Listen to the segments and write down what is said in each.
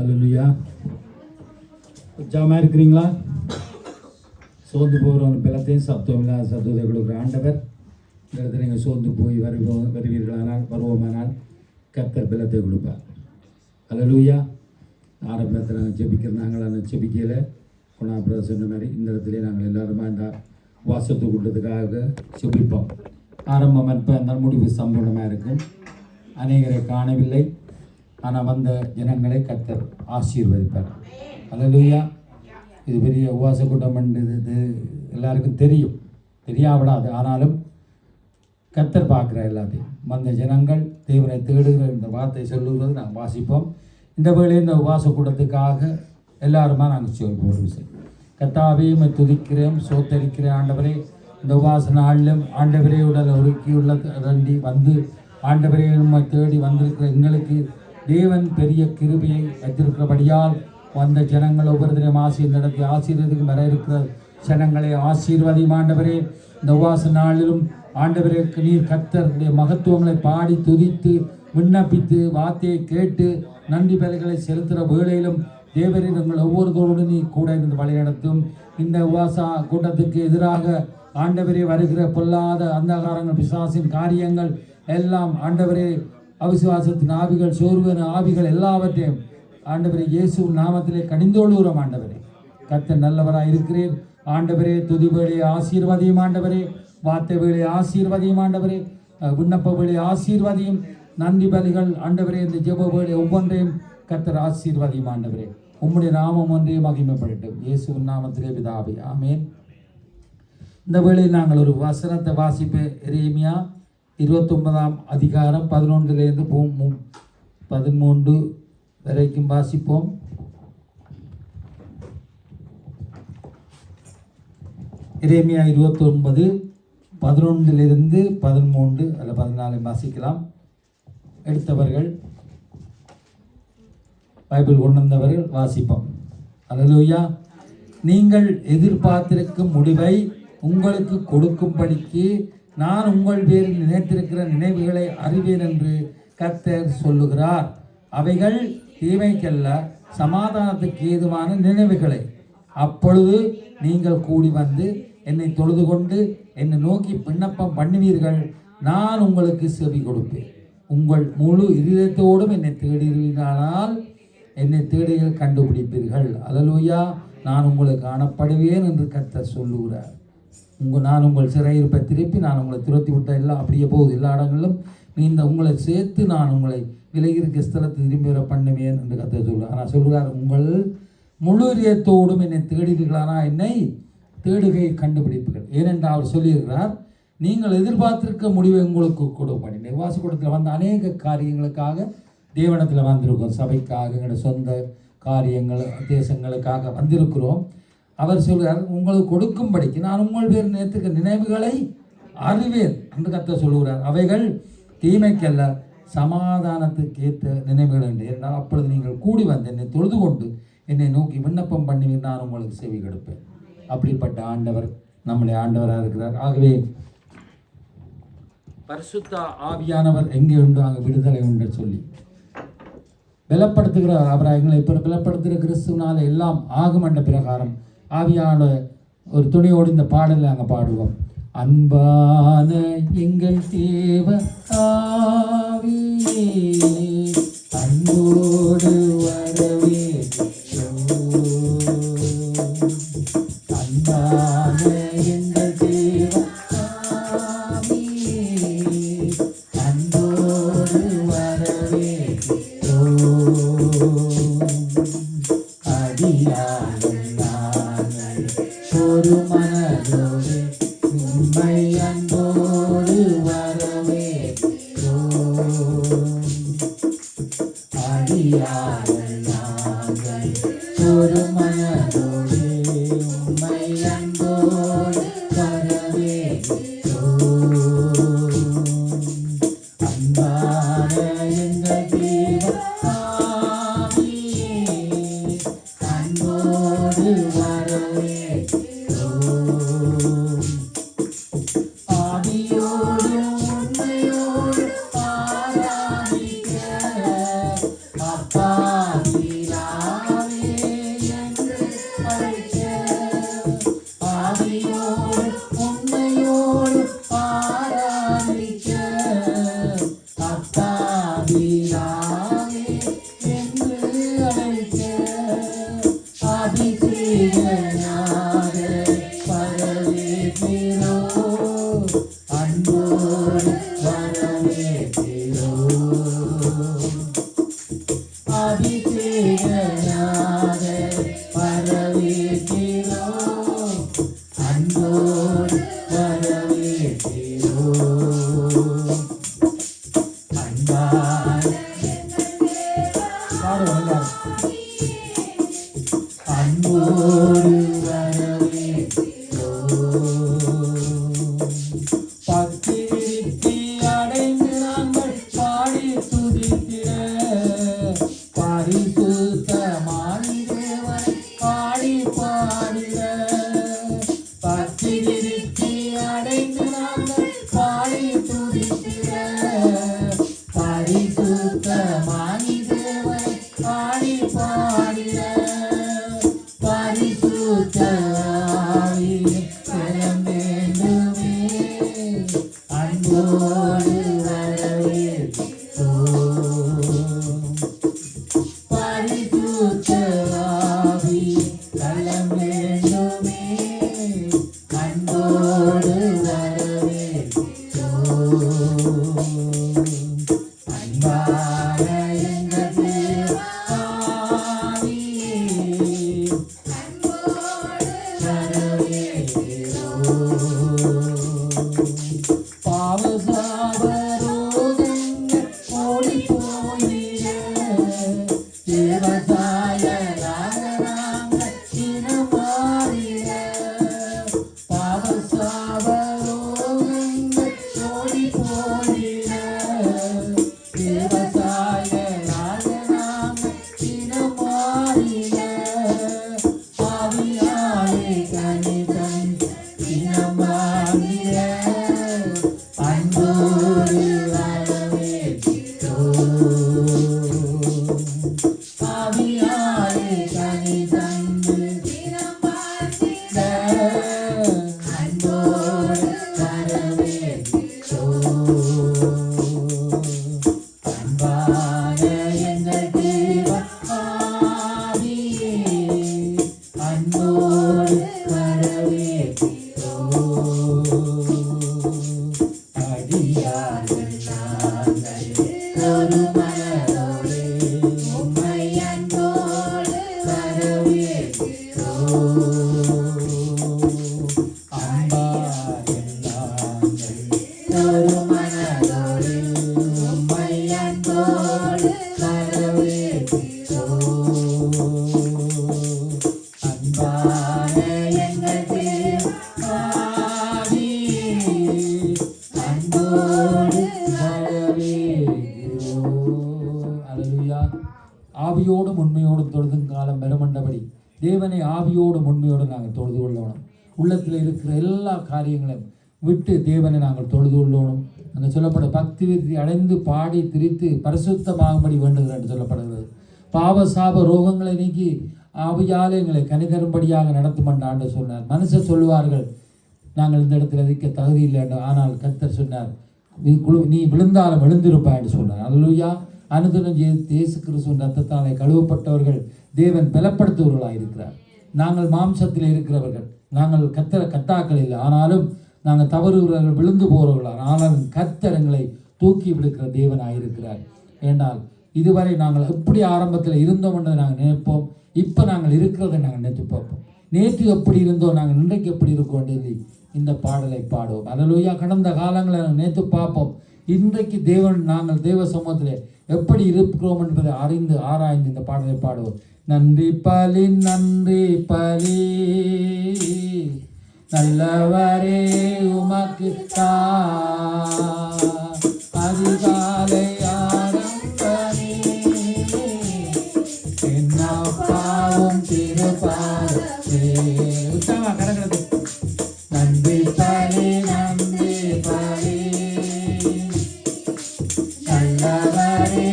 அல்லேலூயா. உற்சாகமாக இருக்கிறீங்களா? சோர்ந்து போகிறவங்க பலத்தையும் சப்தம் இல்லாத சப்தத்தை கொடுக்குற ஆண்டவர் இந்த இடத்துல நீங்கள் சோர்ந்து போய் வருவீர்களானால் வருவோமானால் கர்த்தர் பலத்தை கொடுப்பார். அல்லேலூயா. ஆரம்பத்தில் நாங்கள் ஜெபிக்கிற நாங்கள் ஜெபிக்கலை குணாபிரதம் சொன்ன மாதிரி இந்த இடத்துல நாங்கள் எல்லாருமா இந்த வாசத்தை கொடுத்ததுக்காக ஜெபிப்போம். ஆரம்பம் அற்ப அந்த முடிவு சம்பூர்ணமாக இருக்கும். அநேகரை காணவில்லை, ஆனால் வந்த ஜனங்களை கர்த்தர் ஆசீர்வதிப்பார். அல்லேலூயா. இது பெரிய உபவாச கூட்டம் இது எல்லாருக்கும் தெரியும், தெரியாவிடாது. ஆனாலும் கர்த்தர் பார்க்குற எல்லாத்தையும் வந்த ஜனங்கள் தேவனை தேடுகிற இந்த வார்த்தை சொல்லுகிறது நாங்கள் வாசிப்போம். இந்த வேளையில் இந்த உபவாச கூட்டத்துக்காக எல்லாருமா நாங்கள் சொல்வோம். ஒரு விஷயம் கர்த்தாவே துதிக்கிறேன், சோத்தரிக்கிறேன். ஆண்டவரே இந்த உபவாச நாளிலும் ஆண்டவரே உடல் ஒருக்கியுள்ள ரண்டி வந்து ஆண்டவரே தேடி வந்திருக்கிற எங்களுக்கு தேவன் பெரிய கிருபையை வைத்திருக்கிறபடியால் வந்த ஜனங்கள் ஒவ்வொருத்தரையும் நடத்தி ஆசீர்வதிக்கும் வர இருக்கிற ஜனங்களை ஆசீர்வதியும். ஆண்டவரே இந்த உபவாச நாளிலும் ஆண்டவரே நீர் கர்த்தருடைய மகத்துவங்களை பாடி துதித்து விண்ணப்பித்து வார்த்தையை கேட்டு நன்றி பலிகளை செலுத்துகிற வேளையிலும் தேவரின் உங்கள் ஒவ்வொருத்தரோடு நீ கூட இருந்து வழிநடத்தும். இந்த உபவாச கூட்டத்துக்கு எதிராக ஆண்டவரே வருகிற பொல்லாத அந்தகாரங்கள் பிசாசின் காரியங்கள் எல்லாம் ஆண்டவரே அவிசுவாசத்தின் ஆவிகள் சோர்வன ஆவிகள் எல்லாவற்றையும் ஆண்டவரே இயேசு நாமத்திலே கடிந்தோழுகிறோம். ஆண்டவரே கர்த்தர் நல்லவராக இருக்கிறேன். ஆண்டவரே துதி வேளையை ஆசீர்வதியும். ஆண்டவரே வார்த்தை வேளையை ஆசீர்வதியும். ஆண்டவரே விண்ணப்ப வேளையை ஆசீர்வதியும். நன்றி பலிகள் ஆண்டவரே இந்த ஜெப வேளை ஒவ்வொன்றையும் கர்த்தர் ஆசீர்வதியும். ஆண்டவரே உம்முடைய நாமம் ஒன்றையும் மகிமைப்படட்டும். இயேசுவின் நாமத்திலே பிதாவே ஆமென். இந்த வேளையில் நாங்கள் ஒரு வசனத்தை வாசிப்பேன். எரேமியா 29ஆம் அதிகாரம் 11லேருந்து 13 வரைக்கும் வாசிப்போம். எரேமியா 29 11லிருந்து 13 அல்ல 14 வாசிக்கலாம். எடுத்தவர்கள் பைபிள் கொண்டு வந்தவர்கள் வாசிப்போம். அல்லேலூயா. நீங்கள் எதிர்பார்த்திருக்கும் முடிவை உங்களுக்கு கொடுக்கும்படிக்கு நான் உங்கள் பேரில் நினைத்திருக்கிற நினைவுகளை அறிவேன் என்று கர்த்தர் சொல்லுகிறார். அவைகள் தீமைக்கல்ல, சமாதானத்துக்கு ஏதுவான நினைவுகளை. அப்பொழுது நீங்கள் கூடி வந்து என்னை தொழுது கொண்டு என்னை நோக்கி விண்ணப்பம் பண்ணுவீர்கள், நான் உங்களுக்கு செவி கொடுப்பேன். உங்கள் முழு இதயத்தோடும் என்னை தேடுவீர்களானால் என்னை தேடுகள் கண்டுபிடிப்பீர்கள். அல்லேலூயா. நான் உங்களுக்கு காணப்படுவேன் என்று கர்த்தர் சொல்லுகிறார். நான் உங்கள் சிறையிருப்பை திருப்பி நான் உங்களை துரத்தி விட்ட எல்லாம் அப்படியே போகுது. எல்லா இடங்களிலும் உங்களை சேர்த்து நான் உங்களை விலகிருக்க ஸ்தலத்தை திரும்பி வர பண்ணுவேன் என்று கர்த்தர் சொல்கிறார். ஆனால் சொல்கிறார், உங்கள் முழு இதயத்தோடும் என்னை தேடுவீர்களானா என்னை தேடுகை கண்டுபிடிப்புகள். ஏனென்றால் அவர் சொல்லியிருக்கிறார், நீங்கள் எதிர்பார்த்திருக்க முடிவை உங்களுக்கு கொடுப்பேன். நிவாச கூட்டத்தில் வந்த அநேக காரியங்களுக்காக தேவனத்தில் வந்திருக்கோம். சபைக்காக, எங்களோட சொந்த காரியங்கள் தேசங்களுக்காக வந்திருக்கிறோம். அவர் சொல்கிறார், உங்களுக்கு கொடுக்கும்படிக்கு நான் உங்கள் பேர் நேற்றுக்கு நினைவுகளை அறிவேன் என்று கர்த்தர் சொல்லுகிறார். அவைகள் தீமைக்கல்ல, சமாதானத்துக்கு ஏற்ற நினைவுகள் என்று. என்றால் அப்பொழுது நீங்கள் கூடி வந்து என்னை தொழுது கொண்டு என்னை நோக்கி விண்ணப்பம் பண்ணுவீர், நான் உங்களுக்கு செவி கொடுப்பேன். அப்படிப்பட்ட ஆண்டவர் நம்முடைய ஆண்டவராக இருக்கிறார். ஆகவே பரிசுத்த ஆவியானவர் எங்கே உண்டு அங்கே விடுதலை உண்டு சொல்லி பலப்படுத்துகிறார். அவரை எங்களை இப்போ பலப்படுத்துகிற கிறிஸ்துவனால எல்லாம் ஆகும் என்ற பிரகாரம் ஆவியான ஒரு துணையோடு இந்த பாடலை நாங்கள் பாடுவோம். அன்பான எங்கள் தேவ ஆவியே அன்போடு வரவே. அன்பான எங்கள் தேவ ஆவியே அன்போடு வரவே. ஒரு மனதோடு உம்மை அன்போடு வரவே. அடியார்கள் நாங்கள் ஒரு மனதோடு உம்மை அன்போடு வரவே. அன்பான எங்கள் தேவ ஆவியே அன்போடு வரவே. ஆராதிக்க அப்பா பரிசுத்தமானி தேவனை பாடி பாடிட பக்தி திருப்தி அடைந்து நாங்கள் பாடி துதித்திட பரிசுத்தமானி தேவனை பாடி பாடிட பரிசுத்த பலம் வேண்டுமே அன்போடு வரவேற்கிறோம் பரிசுத்த ஆவி பலம் வேண்டுமே அன்போடு வரவேற்கிறோம் அன்பான எங்கள் தேவாவியே பாவசாபரோகங்கள் ஓடி போயிட தேவசாய நாங்கள் இனமாறிட பாவசாபரோகங்கள் ஓடி போயிட தேவசாய நாங்கள் இனமாறிட ஆவியாலே கனிதன் இனமாறிட அன்போடு வரவேற்கிறோம் ஆவியாலே கனிதந்து அன்போடு வரவேற்கிறோம் அன்பான எங்கள் தேவ ஆவியே அன்போடு வரவேற்கிறோம் அடியார்கள் நாங்கள் ஒரு மனதோடு உம்மை அன்போடு வரவேற்கிறோம் அன்பார்கள் நாங்கள் ஒரு மனதோடு உம்மை அன்போடு வரவேற்கிறோம் அன்பான எங்கள் தேவாவியே அன்போடு வரவேற்கிறோம். அல்லேலூயா. ஆவியோடும் உண்மையோடும் தொழுதும் காலம் பெறமண்டபடி தேவனை ஆவியோடும் உண்மையோடும் நாங்கள் தொழுது கொள்ளணும். உள்ளத்தில் இருக்கிற எல்லா காரியங்களையும் விட்டு தேவனை நாங்கள் தொழுது கொள்ளணும். அங்கே சொல்லப்பட பக்தி விருத்தி அடைந்து பாடி திரித்து பரிசுத்தமாகும்படி வேண்டுகிறது என்று சொல்லப்படுகிறது. பாவ சாப ரோகங்களை நீக்கி ஆவியாலே எங்களை கனிதரும்படியாக நடத்தும் என்று ஆண்டவர் சொன்னார். மனுஷர் சொல்லுவார்கள் நாங்கள் இந்த இடத்துல இருக்க தகுதி இல்லை என்று. ஆனால் கர்த்தர் சொன்னார் நீ விழுந்தாலும் எழுந்திருப்பா என்று சொன்னார். அல்லேலூயா. அனுதினம் இயேசு கிறிஸ்துவின் ரத்தத்தாலே கழுவப்பட்டவர்கள் தேவன் பலப்படுத்துவர்களாக இருக்கிறார். நாங்கள் மாம்சத்தில் இருக்கிறவர்கள், நாங்கள் கத்தாக்கள் இல்லை. ஆனாலும் நாங்கள் தவறுகிறவர்கள், விழுந்து போகிறவர்களாக. ஆனாலும் கர்த்தர் எங்களை தூக்கி விடுக்கிற தேவனாக இருக்கிறார். ஏனால் இதுவரை நாங்கள் எப்படி ஆரம்பத்தில் இருந்தோம் என்று நாங்கள் நினைப்போம். இப்போ நாங்கள் இருக்கிறதை நாங்கள் நினைத்து பார்ப்போம். நேற்று எப்படி இருந்தோம், நாங்கள் இன்றைக்கு எப்படி இருக்கோம் சொல்லி இந்த பாடலை பாடுவோம். அல்லேலூயா. கடந்த காலங்களை நாங்கள் நினைத்து பார்ப்போம். இன்றைக்கு நாங்கள் தேவ சமூகத்தில் எப்படி இருக்கிறோம் என்பதை அறிந்து ஆராய்ந்து இந்த பாடலை பாடுவோம். நன்றி பலி நன்றி பலி நல்லவரே உமக்கு அதிகாலை ஆரம்பமே என்னப்பாவும் திருப்பாவே உத்தமா கடக்கிறது. நன்றி பலி நன்றி பலி நல்லவரே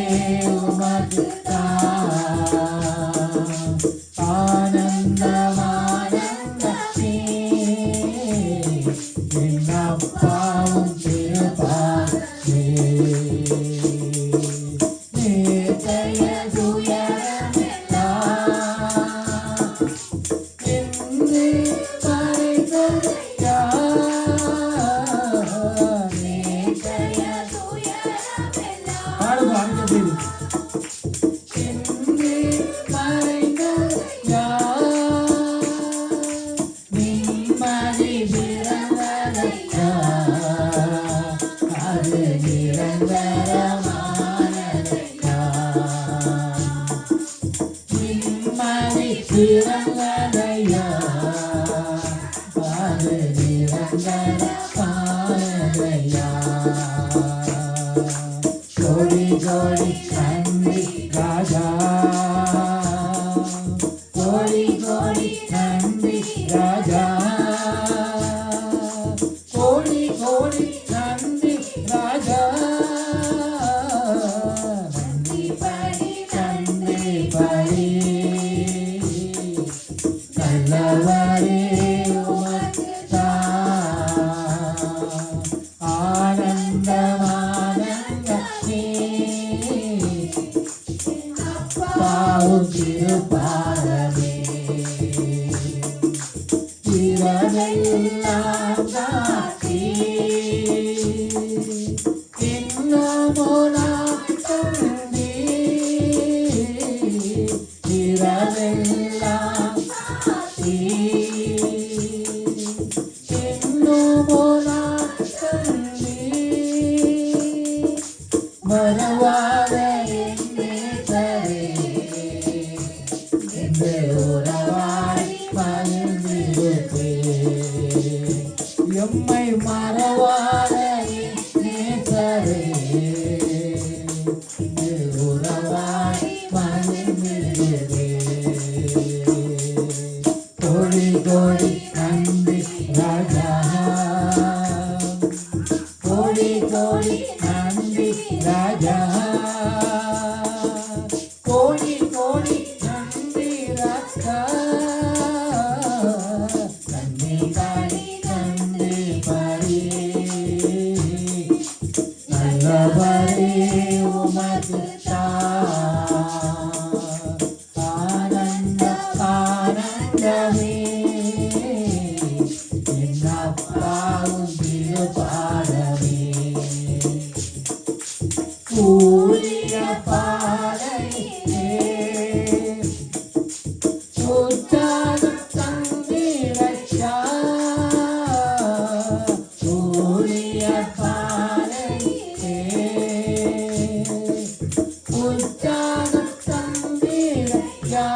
உமக்கு ஆனந்தமானந்தமே என்னப்பாவும் திருப்பாவே நேற்றைய துயரமெல்லாம் இன்று மறைந்தது யார்? நேற்றைய துயரமெல்லாம் பாடுங்க அங்கே இன்று மறைந்தது யார்? நிம்மதி பிறந்தது யார்? அது நிரந்தரமானது யார்? நிம்மதி பிறந்தது யார்? அது நிரந்தரமானது யார்? கோடி கோடி நன்றி ராஜா பாவும் திருப்பாதமே இரவெல்லாம் காட்டி இன்னமோ நான் கண்டி இரவெல்லாம் காட்டி இன்னமோ நான் கண்டி மறவாத எம்மை மறவாத நேசரே உறவாய் மகிழ்ந்திடுவே கோடி கோடி நன்றி ராஜா கோடி கோடி நன்றி ராஜா கோடி கோடி நன்றி ராஜா நன்றி பாடி நன்றி பாடி நல்லவரே உமக்கு ஆனந்த ஆனந்தமே என்னப்பாவும் திருப்பாதமே ஊழிய பாதையே உற்சாகம் தந்திரச்சா ஊழிய பாதையே உற்சாகம் தந்திரச்சா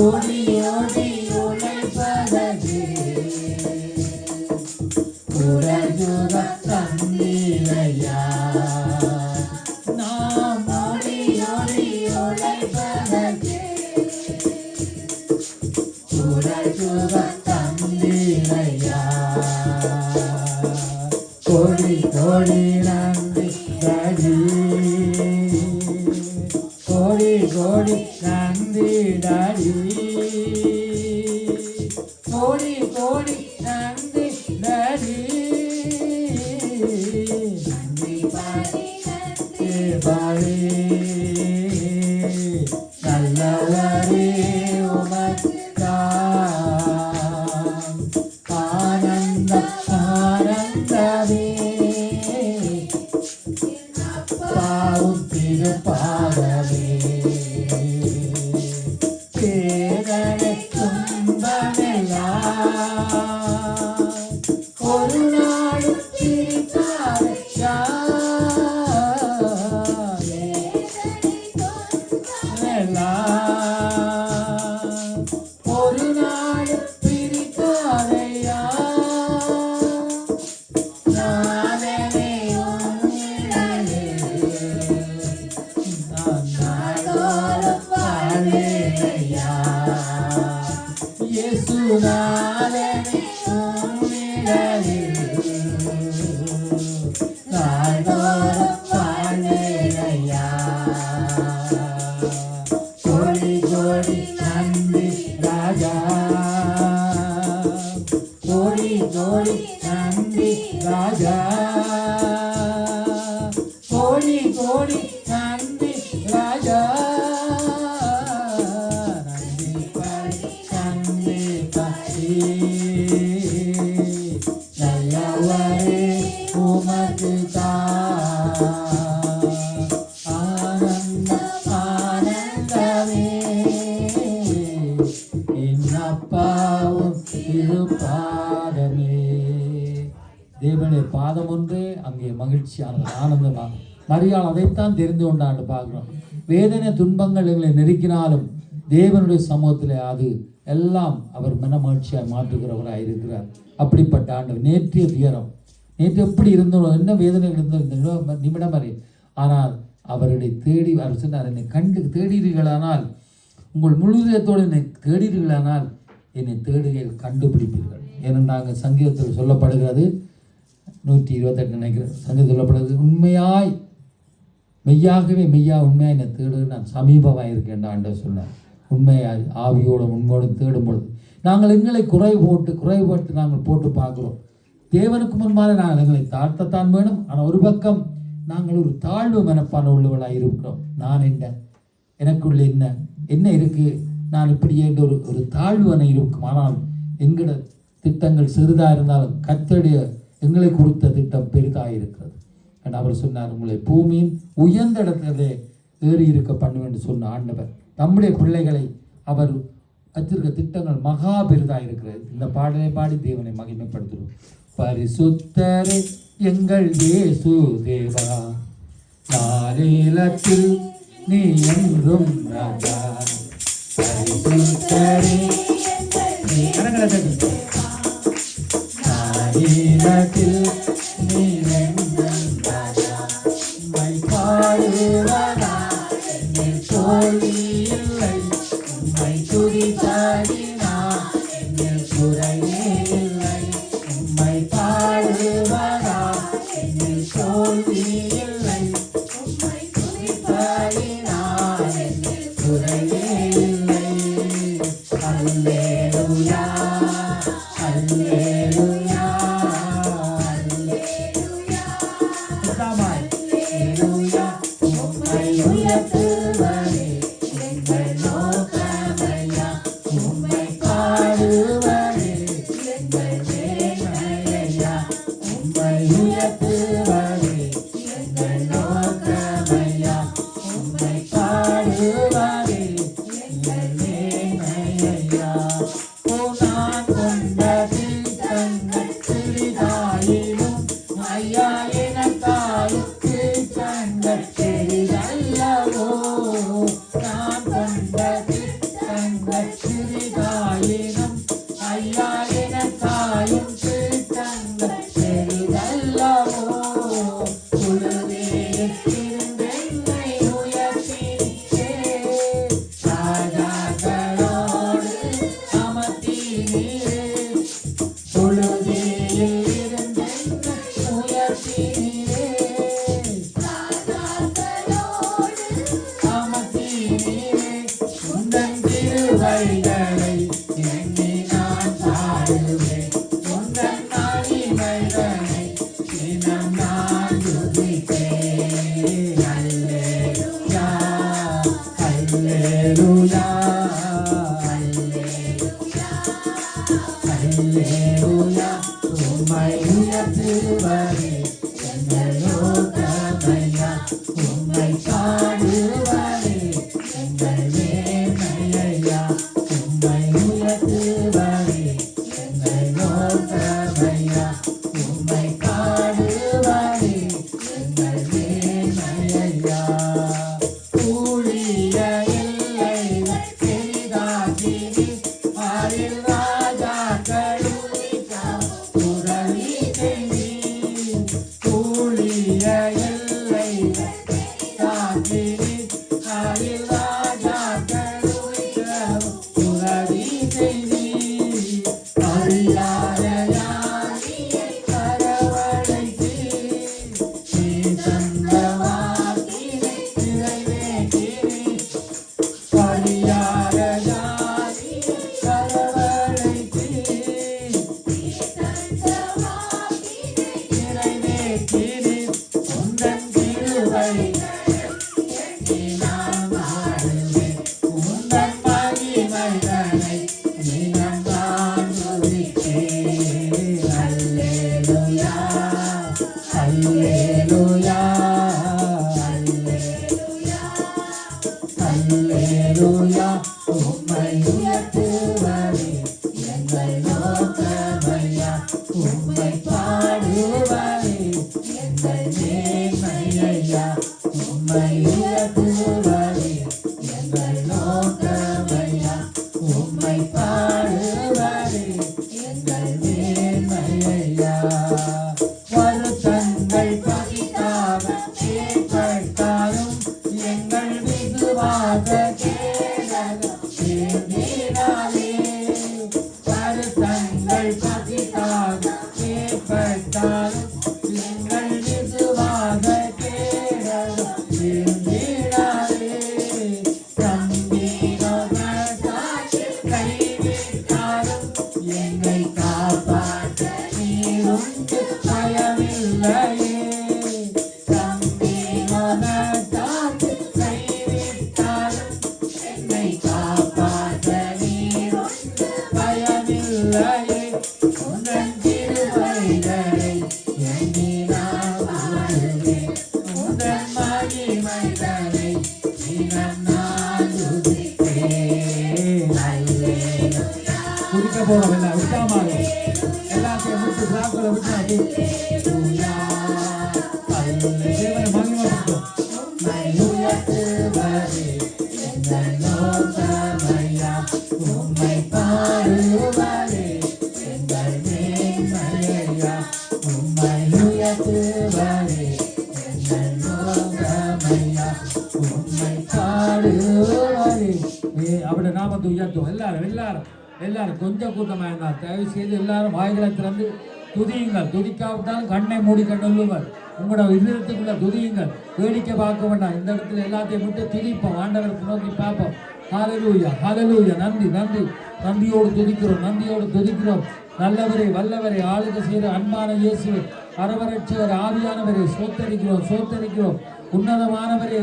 ஓடி ஓடி உழைப்பதற்கு உடல்சுக தந்திரையா நாம் ஓடி ஓடி உழைப்பதற்கு உடல்சுக தந்திரையா கோடி கோடி நன்றி ராஜி கோடி கோடி நன்றி டாடி கோடி கோடி நன்றி டாடி நன்றி பாடி நன்றி பாடி நல்லவரே உமக்கு ஆனந்த ஆனந்தமே பாவும் திருப்பாதமே வேதனை துன்பமெல்லாம் ஒரு நாளும் பிரித்தாரையா ஒரு நாளும் பிரித்தாரையா நானே உன்னிடலே நான் நாடோறும் வாழ்வேனையா இயேசு நானே உன்னிடலே நாடோறும் வாழ்வேனையா கோடி கோடி நன்றி ராஜா கோடி கோடி நன்றி ராஜா கோடி கோடி நன்றி ராஜா நன்றி பாடி நன்றி பாடி நல்லவரே உமக்கு ஆனந்த ஆனந்தமே என்னப்பாவும் திருப்பாதமே தேவனுடைய பாதம் ஒன்றே அங்கே மகிழ்ச்சியானது ஆனந்தமாக மரியாள் அதைத்தான் தெரிந்து கொண்டாண்டு பார்க்கிறோம். வேதனை துன்பங்கள் எங்களை நெருக்கினாலும் தேவனுடைய சமூகத்தில் அது எல்லாம் அவர் மன மகிழ்ச்சியாக மாற்றுகிறவராக இருக்கிறார். அப்படிப்பட்ட ஆண்டவர் நேற்றைய துயரம் நேற்று எப்படி இருந்தோம் என்ன வேதனைகள் இருந்தோம் இந்த நிமிடம் வரை ஆனால் அவருடைய தேடி அவர் சொன்னார் என்னை கண்டு தேடுகிறீர்களானால் உங்கள் முழுதயத்தோடு என்னை தேடுகிறீர்களானால் என்னை தேடுகையில் கண்டுபிடிப்பீர்கள். ஏனென்றாங்க சங்கீதத்தில் சொல்லப்படுகிறது 128 நினைக்கிறேன் சங்கீதத்தில் சொல்லப்படுகிறது உண்மையாய் மெய்யாகவே உண்மையாக என்னை தேடு நான் சமீபமாக இருக்கேன் ஆண்டவர் சொன்னார். உண்மையாய் ஆவியோடும் உண்மையோடும் தேடும் பொழுது நாங்கள் எங்களை குறைபட்டு நாங்கள் போட்டு பார்க்குறோம். தேவனுக்கு முன்பாக நாங்கள் எங்களை தாழ்த்தத்தான் வேணும். ஆனால் ஒரு பக்கம் நாங்கள் ஒரு தாழ்வு மனப்பான உள்ளவர்களாக இருக்கிறோம். நான் என்ன எனக்குள்ள என்ன இருக்கு, நான் இப்படி என்ற ஒரு தாழ்வனை இருக்கும். ஆனால் எங்களோட திட்டங்கள் சிறிதாக இருந்தாலும் கர்த்தருடைய எங்களை குறித்த திட்டம் பெரிதாக இருக்கிறது. அவர் சொன்னார், உங்களை பூமியின் உயர்ந்த இடத்திலே ஏறி இருக்க பண்ணுவேன் என்று சொன்ன ஆண்டவர் நம்முடைய பிள்ளைகளை அவர் வச்சிருக்க திட்டங்கள் மகா பெரிதாக இருக்கிறது. இந்த பாடலை பாடி தேவனை மகிமைப்படுத்துகிறோம். பரிசுத்தரே எங்கள் இயேசு தேவா, நாளிலத்தில் நீ என்றும் ராஜா. பரிசுத்தரே நாளிலத்தில் நீ என்றும் ராஜா. உம்மை பாடுவதா என்னில் தோல்வி இல்லை, உம்மை துதித்ததினா என்னில் குறையே இல்லை. உம்மை பாடுவதா என்னில் தோல்வி இல்லை, உம்மை துதித்ததினா என்னில் குறையே இல்லை. அல்லேலூயா அல்லேலூயா அல்லேலூயா அல்லேலூயா. உம்மை உயர்த்துவதே எங்கள் நோக்கமையா, உம்மை பாடுவதே எங்கள் மேன்மையா. உம்மை உயர்த்துவதே எங்கள் நோக்கமையா, உம்மை பாடுவதே எங்கள் மேன்மையா. நான் கொண்ட திட்டங்கள் சிறிதாயினும் ஐயா எனக்காயும் திட்டங்கள் பெரிதல்லவோ. நான் கொண்ட திட்டங்கள் சிறிதாயினும் ஐயா எனக்காயும் திட்டங்கள் பெரிதல்லவோ. இருந்தென்னை உயர்த்தினீரே, ராஜாக்களோடு அமர்த்தினீரே. தொழுதியில் இருந்தென்னை உயர்த்தினீரே, ராஜாக்களோடு அமர்த்தினீரே. உந்தன் திருவழிகளை எண்ணி நான் பாடுவேன், உந்தன் மகிமைகளை தினம் நான் துதிப்பேன். அல்லேலூயா அல்லேலூயா அல்லேலூயா அல்லேலூயா. உம்மை உயர்த்துவதே எங்கள் நோக்கமையா, உம்மை பாடுவதே எங்கள் மேன்மையா. உம்மை உயர்த்துவதே எங்கள் நோக்கமையா, உம்மை பாடுவதே எங்கள் மேன்மையா. ஊழிய எல்லைகள் பெரிதாக்கினீர், அதில் ராஜாக்களுக்காக உதவி செய்தீர். ஊழிய எல்லைகள் பெரிதாக்கினீர், அதில் ராஜாக்களுக்காக உதவி செய்தீர். அறியாத யாரியை வரவழைத்தீர், நீ தந்த வாக்கினை நிறைவேற்றினீர். அறியாத யாரியை வரவழைத்தீர், நீ தந்த வாக்கினை நிறைவேற்றினீர். உந்தன் கிருபைகளை எண்ணி நான் பாடுவேன், உந்தன் மகிமைகளை தினம் நான் துதிப்பேன். அல்லேலூயா அல்லேலூயா அல்லேலூயா அல்லேலூயா. உம்மை உயர்த்துவதே எங்கள் நோக்கமையா, உம்மை பாடுவதே எங்கள் மேன்மையா. உம்மை உயர்த்துவதே எங்கள் நோக்கமையா, உம்மை பாடுவதே எங்கள் மேன்மையா. வருத்தங்கள் பதிக்காக ஏற்பட்டாலும் எங்கள் விசுவாச கேடகம் சேர்ந்திடாதே. வருத்தங்கள் பதிக்காக ஏற்பட்டாலும் எங்கள் விசுவாச கேடகம் சேர்ந்திடாதே. தம்பீரமாய் கைவிட்டாலும் என்னை காப்பாற்ற நீருண்டு பயமில்லையே. தம்பீரமாய் கைவிட்டாலும் செய்ததை தினம் நான் துதிப்பேன். அல்லேலூயா. குடிக்க போறோம் எல்லாம் உற்சாகமாக எல்லாத்தையும் விட்டு பிராக்களை விட்டு அல்லேலூயா. தேவனை மகிமைப்படுத்தும். உம்மை உயர்த்துவதே எங்கள் நோக்கமையா. உம்மை பாடுவதே எங்கள் மேன்மையா. உம்மை உயர்த்துவதே எங்கள் நோக்கமையா. உம்மை பாடுவதே அப்படி நாமத்தை உயர்த்தும். எல்லாரும் கொஞ்சம் கூட்டமாக இருந்தால் தயவு செய்து எல்லாரும் வாய்களை திறந்து துதியுங்கள். துதிக்காவிட்டாலும் கண்ணை மூடி கண்ணுள்ளுவர். உங்களோட இதயத்துக்குள்ள துதியுங்கள். வேடிக்கை பார்க்க வேண்டாம். இந்த இடத்துல எல்லாத்தையும் விட்டு துதிப்போம். ஆண்டவருக்கு நோக்கி பார்ப்போம். ஹல்லேலூயா ஹல்லேலூயா. நன்றியோடு துதிக்கிறோம். நல்லவரே வல்லவரே ஆளுகை செய்கிற அன்பான இயேசுவே அரவரட்சகர் ஆவியானவரே சோத்தரிக்கிறோம். உன்னதமானவரே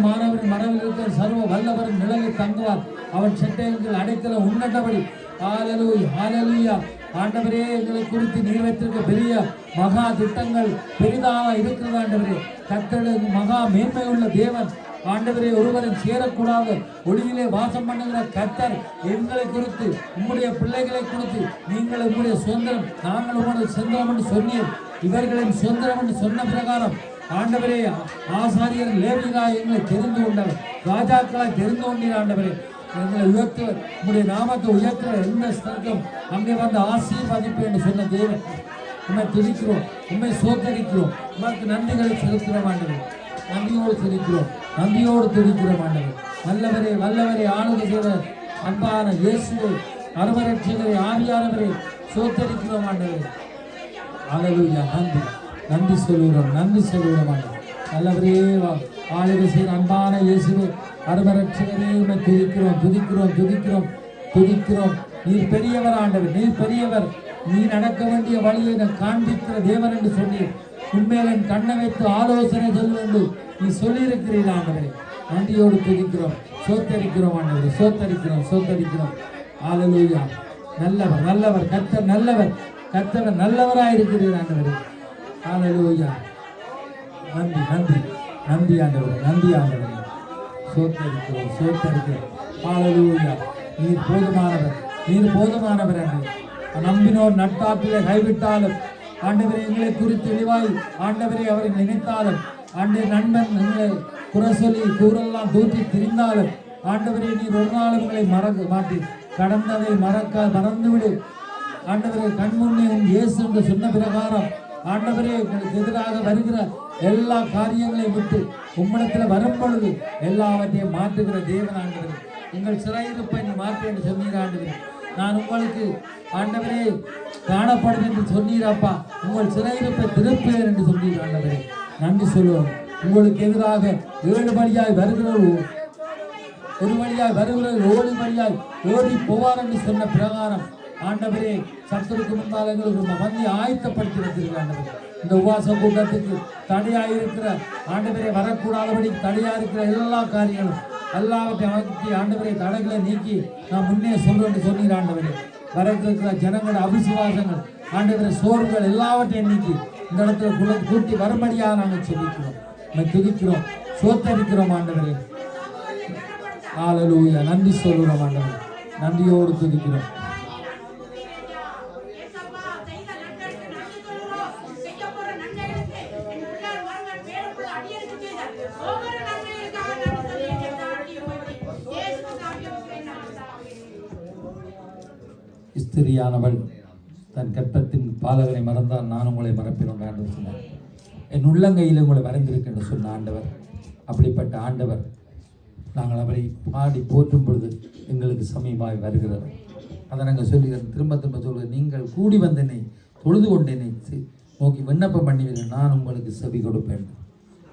மரவில் இருக்கிற சர்வ வல்லவரின் நிழலில் தங்குவார். அவன் செட்டைகள் அடைக்கல உன்னதபடி. ஹல்லேலூயா. ஆண்டவரே எங்களை குறித்து நீர் வைத்திருக்க பெரிய மகா திட்டங்கள் பெரிதாக இருக்கிறது. ஆண்டவரே கர்த்தருக்கு மகா மேன்மை உள்ள தேவன். ஆண்டவரே ஒருவரும் சேரக்கூடாது ஒளியிலே வாசம் பண்ணுகிற கர்த்தர் எங்களை குறித்து உம்முடைய பிள்ளைகளை குறித்து நீங்கள் உம்முடைய சுதந்திரம் நாங்கள் உங்களுடைய சுதந்திரம் என்று சொன்னீர். இவர்களின் சுதந்திரம் என்று சொன்ன பிரகாரம் ஆண்டவரே ஆசாரியர் லேவியராய் எங்களை தெரிந்து கொண்டவர். ராஜாக்களாய் தெரிந்து கொண்டீர். ஆண்டவரே எங்களை உயர்த்துவர். உங்களுடைய நாமத்தை உயர்த்துற எந்த ஸ்தலத்திலும் அங்கே வந்து ஆசீர்வதிப்பு என்று சொன்ன தேவன் உண்மை துதிக்கிறோம். உண்மை சோத்தரிக்கிறோம். உமக்கு நன்றிகளை செலுத்துகிறோம். ஆண்டவர் நன்றியோடு துதிக்கிறோம். ஆண்டவர் வல்லவரை ஆளுகை செய்த அன்பான இயேசுவை அரவரட்சகரை ஆவியானவரை சோத்தரிக்கிறோம். ஆண்டவர் அல்லேலூயா. நன்றி சொல்லுகிறோம். ஆண்டவர் நல்லவரே ஆளுகை செய்த அன்பான இயேசுவை அரவரட்சகரே உம்மை துதிக்கிறோம். நீர் பெரியவர். ஆண்டவர் நீர் பெரியவர். நீ நடக்க வேண்டிய வழியை நான் காண்பிக்கிற தேவன் என்று சொன்னீர். உண்மையில் என் கண்ணை வைத்து ஆலோசனை சொல்ல வேண்டும் நீ சொல்லியிருக்கிறீர். ஆண்டவரே நன்றியோடு துதிக்கிறோம். சோத்தரிக்கிறோம். ஆண்டவரே சோத்தரிக்கிறோம். அல்லேலூயா. நல்லவர் கர்த்தர் நல்லவராயிருக்கிறீர். ஆண்டவரே அல்லேலூயா. நன்றி ஆண்டவரே. சோத்தரிக்கிறோம். அல்லேலூயா. நீர் போதுமானவர். நம்பினோர் நட்டாற்றிலே கைவிட்டாலும் ஆண்டவரை எங்களை குறித்து தெளிவாய் ஆண்டவரை அவரை நினைத்தாலும் நண்பன் எங்களை குறை சொல்லி கூறெல்லாம் தூற்றி திரிந்தாலும் ஆண்டவரை நீர் ஒரு நாளும் எங்களை மறக்க மாட்டீர். கடந்ததை மறந்துவிடு. ஆண்டவரை கண்முன்னே இயேசு என்று சொன்ன பிரகாரம் ஆண்டவரே எங்களுக்கு எதிராக வருகிற எல்லா காரியங்களையும் விட்டு உம்மிடத்தில் வரும் பொழுது எல்லாவற்றையும் மாற்றுகிற தேவன். ஆண்டவரே எங்கள் சிறையிருப்பை நீ மாற்று என்று சொன்னீர். ஆண்டவரே நான் உங்களுக்கு ஆண்டவரே காணப்படும் என்று சொன்னீரப்பா. உங்கள் சிறையிருப்பை திருப்பேர் என்று சொன்னீர். ஆண்டவரே நன்றி சொல்லுவோம். உங்களுக்கு எதிராக 7 வழியாய் வருகிறவர்கள் ஒரு வழியாய் வருகிறவர்கள் 7 வழியாய் ஓடி போவார் என்று சொன்ன பிரகாரம் ஆண்டவரே சத்துருக்கு முன்பாக எங்களுக்கு வந்து ஆயத்தப்படுத்தி வைத்திருக்கிறார். இந்த உபவாச கூட்டத்துக்கு தடையாயிருக்கிற ஆண்டவரை வரக்கூடாதபடி தடையாயிருக்கிற எல்லா காரியங்களும் எல்லாவற்றையும் அமைத்து ஆண்டவரை தடைகளை நீக்கி நான் முன்னே சொல்றேன் என்று சொன்னீர். ஆண்டவரே வரக்கிற ஜனங்களோட அவிசுவாசங்கள் ஆண்டவரை சோர்வுகள் எல்லாவற்றையும் நீக்கி இந்த இடத்துல கூட்டி வரும்படியாக நாங்கள் சொல்லிக்கிறோம். துதிக்கிறோம். சோத்தரிக்கிறோம். ஆண்டவரே அல்லேலூயா. நன்றி சொல்கிறோம். ஆண்டவரே நன்றியோடு துதிக்கிறோம். ஸ்திரியானவள் தன் கற்பத்தின் பாலகனை மறந்தால் நான் உங்களை மறப்பேன் என்று சொன்னார். என் உள்ளங்கையில் உங்களை மறைந்திருக்கு என்று சொன்ன ஆண்டவர். அப்படிப்பட்ட ஆண்டவர் நாங்கள் அவரை பாடி போற்றும் பொழுது எங்களுக்கு சமயமாய் வருகிறது. அதை நாங்கள் சொல்லுகிறோம். திரும்ப சொல்லுகிறேன். நீங்கள் கூடி வந்த என்னை தொழுது கொண்டு என்னை நோக்கி விண்ணப்பம் பண்ணுவீர்கள், நான் உங்களுக்கு செவி கொடுப்பேன்.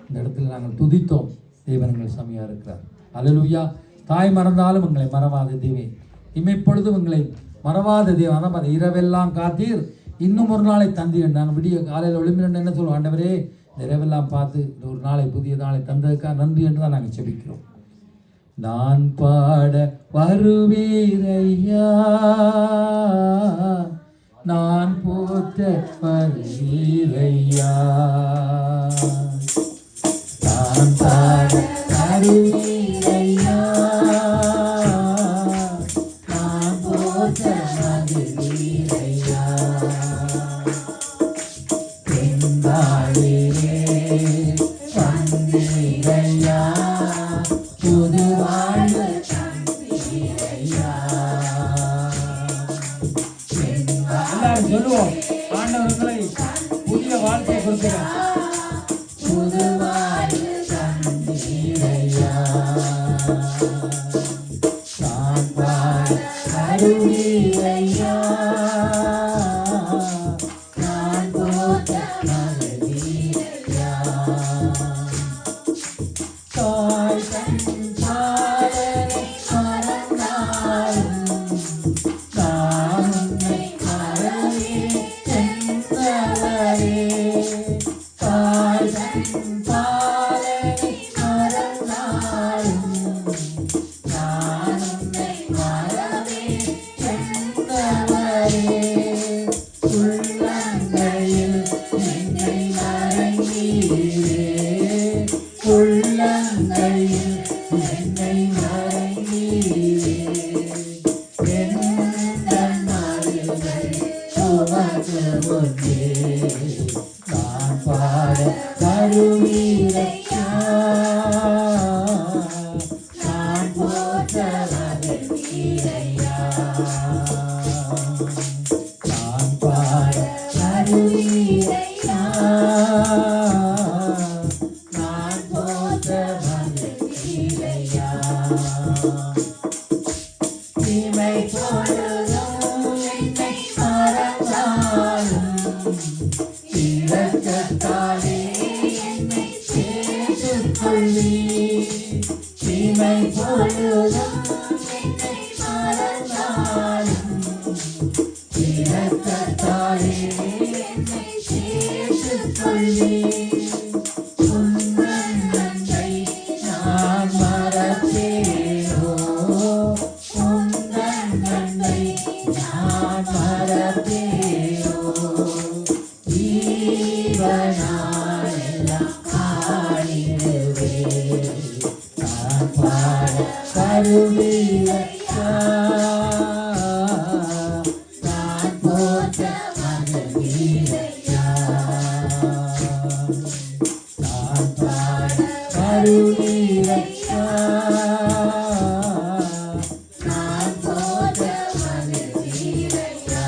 இந்த இடத்துல நாங்கள் துதித்தோம். தேவன் எங்கள் சமயம் இருக்கிறார். அல்லேலூயா. தாய் மறந்தாலும் எங்களை மறவாத தேவே, இமைப்பொழுதும் எங்களை மறவாத தேவன். அதான் இரவெல்லாம் காத்தீர், இன்னும் ஒரு நாளை தந்தீர். நாங்கள் விடிய காலையில் எழுப்பினோன்னு என்ன சொல்லுவோம்? ஆண்டவரே இந்த இரவெல்லாம் பார்த்து இந்த ஒரு நாளை புதிய நாளை தந்ததுக்காக நன்றி என்று தான் நாங்கள் செபிக்கிறோம். நான் பாட வருவீரையா, நான் போற்ற வருவீரையா, நான் பாட புது வாழ்வு தந்தீரையா. எல்லாரும் சொல்லுவோம், ஆண்டவர்களை புதிய வாழ்க்கை கொடுக்கிறார். புது வாழ்வு தந்தீரையா. நான் பாட அருளீரையா. நான் போற்ற மகிழ்வீரையா. தாய் தன் பாடலை மறந்தாலும் நான் உன்னை மறவேன் என்றவரே. தாய் தன் பாடலை மறந்தாலும் நான் உன்னை மறவேன் என்றவரே. உள்ளங்கையில் என்னை மறைந்தீரே. உள்ளங்கையில் என்னை மறைந்தீரே. எந்த நாளில்கள் உமக்கு முன்னே நான் பாட தருவீரையா. நான் போற்ற மகிழ்வீரையா. நான் பாட தருவீரையா. நான் போற்ற மகிழ்வீரையா. தீமை பொழுதும் என்னை மறந்தாலும் இரக்கத்தாலே என்னை சேர்த்துக்கொள்வீர். தீமை பொழுதும் என்னை மறந்தாலும் இரக்கத்தாலே என்னை சேர்த்துக்கொள்வீர். உந்தன் நன்மை நான் மறப்பேனோ. உந்தன் நன்மை நான் மறப்பேனோ. ஜீவனாலெல்லாம் பாடிடுவேன். நான் பாட தருவீரையா. நான் போற்ற மகிழ்வீரையா. நான் பாட தருவீரையா. நான் போற்ற மகிழ்வீரையா.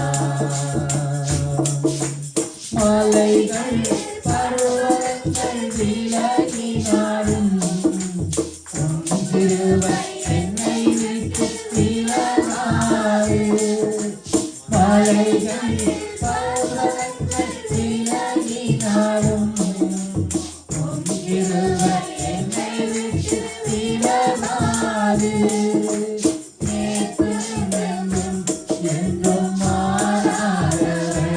மலைகள் பருவங்கள் விலகினாலும் உன் கிருபை என்னை விட்டு விலகாது. மலைகள் பருவங்கள் விலகினாலும் உன் கிருபை என்னை விட்டு விலகாது. நேற்றும் என்றும் என்றும் மாறாதவர்.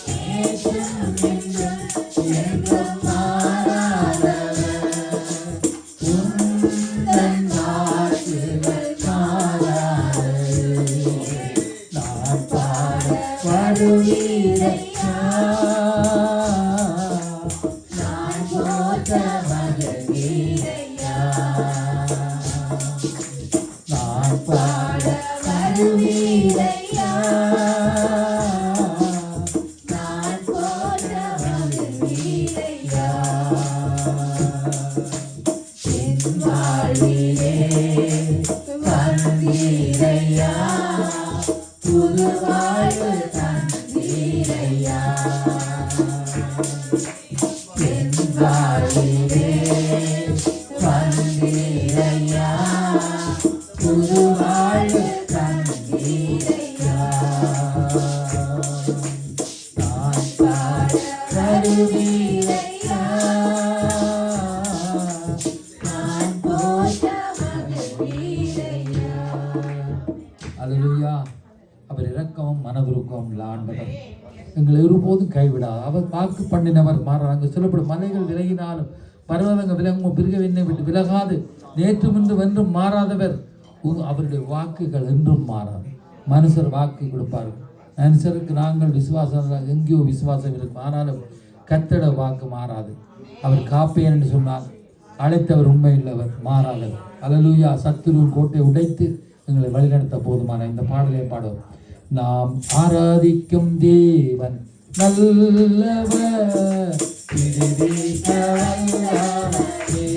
நேற்றும் என்றும் என்றும் மாறாதவர். உந்தன் வாக்குகள் மாறாதது. நான் பாட வருவீரையா. நான் போற்ற மகிழ்வீரையா. நான் பாட வருவீரையா. நான் போற்ற மகிழ்வீரையா. என் வாழ்விலே வந்தீரையா. புது வாழ்வு தந்தீரையா. என் வாழ்விலே வந்தீரையா. புது வாழ்வு தந்தீரையா. நான் பாட தருவீரையா. நான் போற்ற மகிழ்வீரையா. அல்லேலூயா. அவர் இரக்கமும் மனதுருக்கமும் ஆண்டவர் எங்களை ஒருபோதும் கைவிடார். அவர் வாக்கு பண்ணினவர் மாறார். அங்கு சொல்லப்படும் மலைகள் விலகினாலும் பர்வதங்கள் விலகும் பிறகவினை விட்டு விலகாது. நேற்றும் இன்று வென்றும் மாறாதவர். அவருடைய வாக்குகள் என்றும் மாறாது. மனுஷர் வாக்கு கொடுப்பார்கள். மனுஷருக்கு நாங்கள் விசுவாசம் எங்கேயோ விசுவாசம் இருக்கும். ஆனாலும் கர்த்தருடைய வாக்கு மாறாது. அவர் காப்பேன் என்று சொன்னார். அழைத்தவர் உண்மையுள்ளவர், மாறாதவர். அல்லேலூயா. சத்துருவின் கோட்டை உடைத்து எங்களை வழிநடத்த போதுமான இந்த பாடலை பாடுவோம். நாம் ஆராதிக்கும் தேவன் நல்லவர், இது தேச வல்லவரே.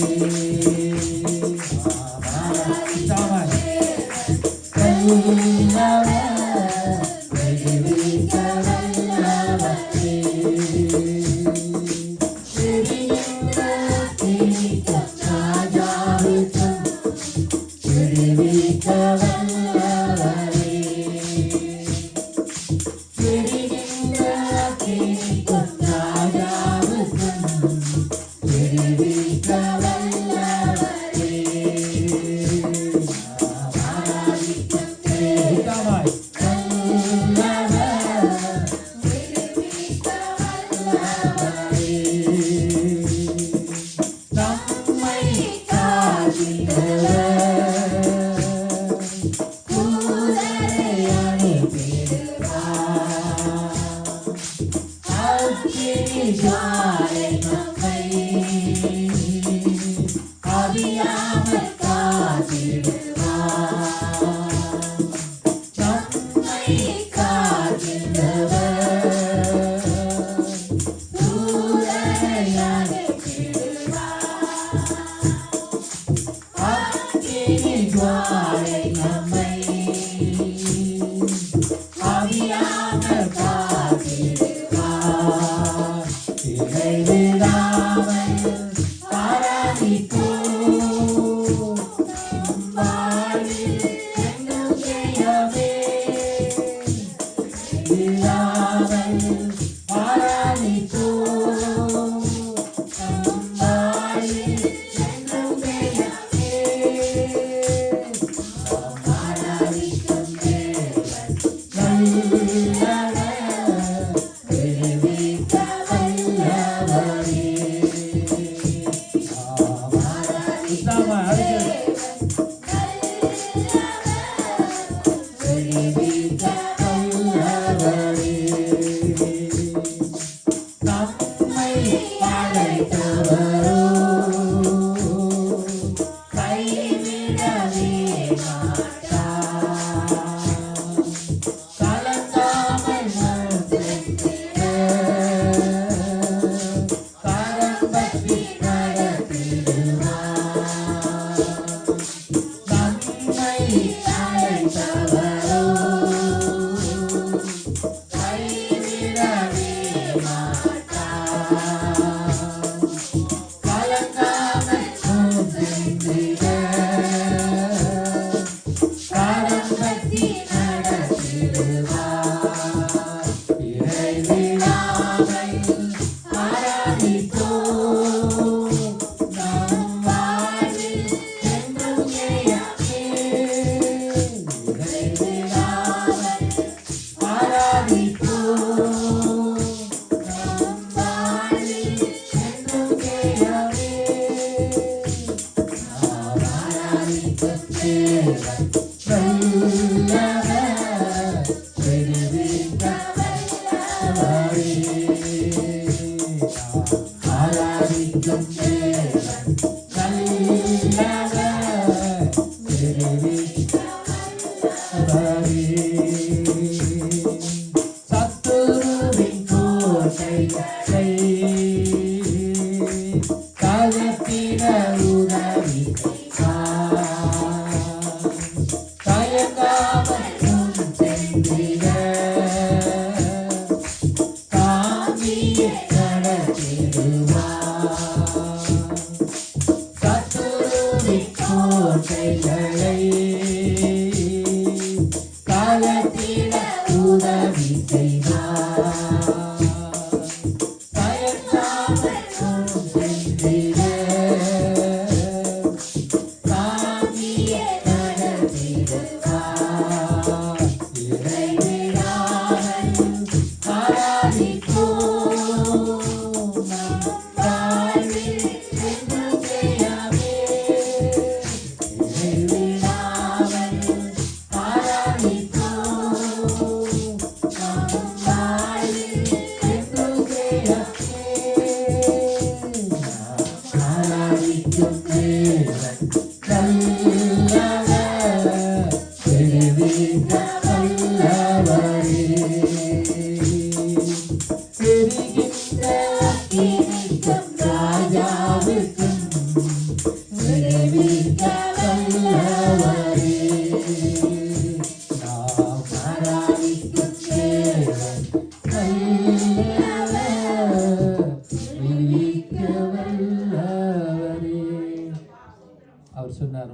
அவர் சொன்னார்,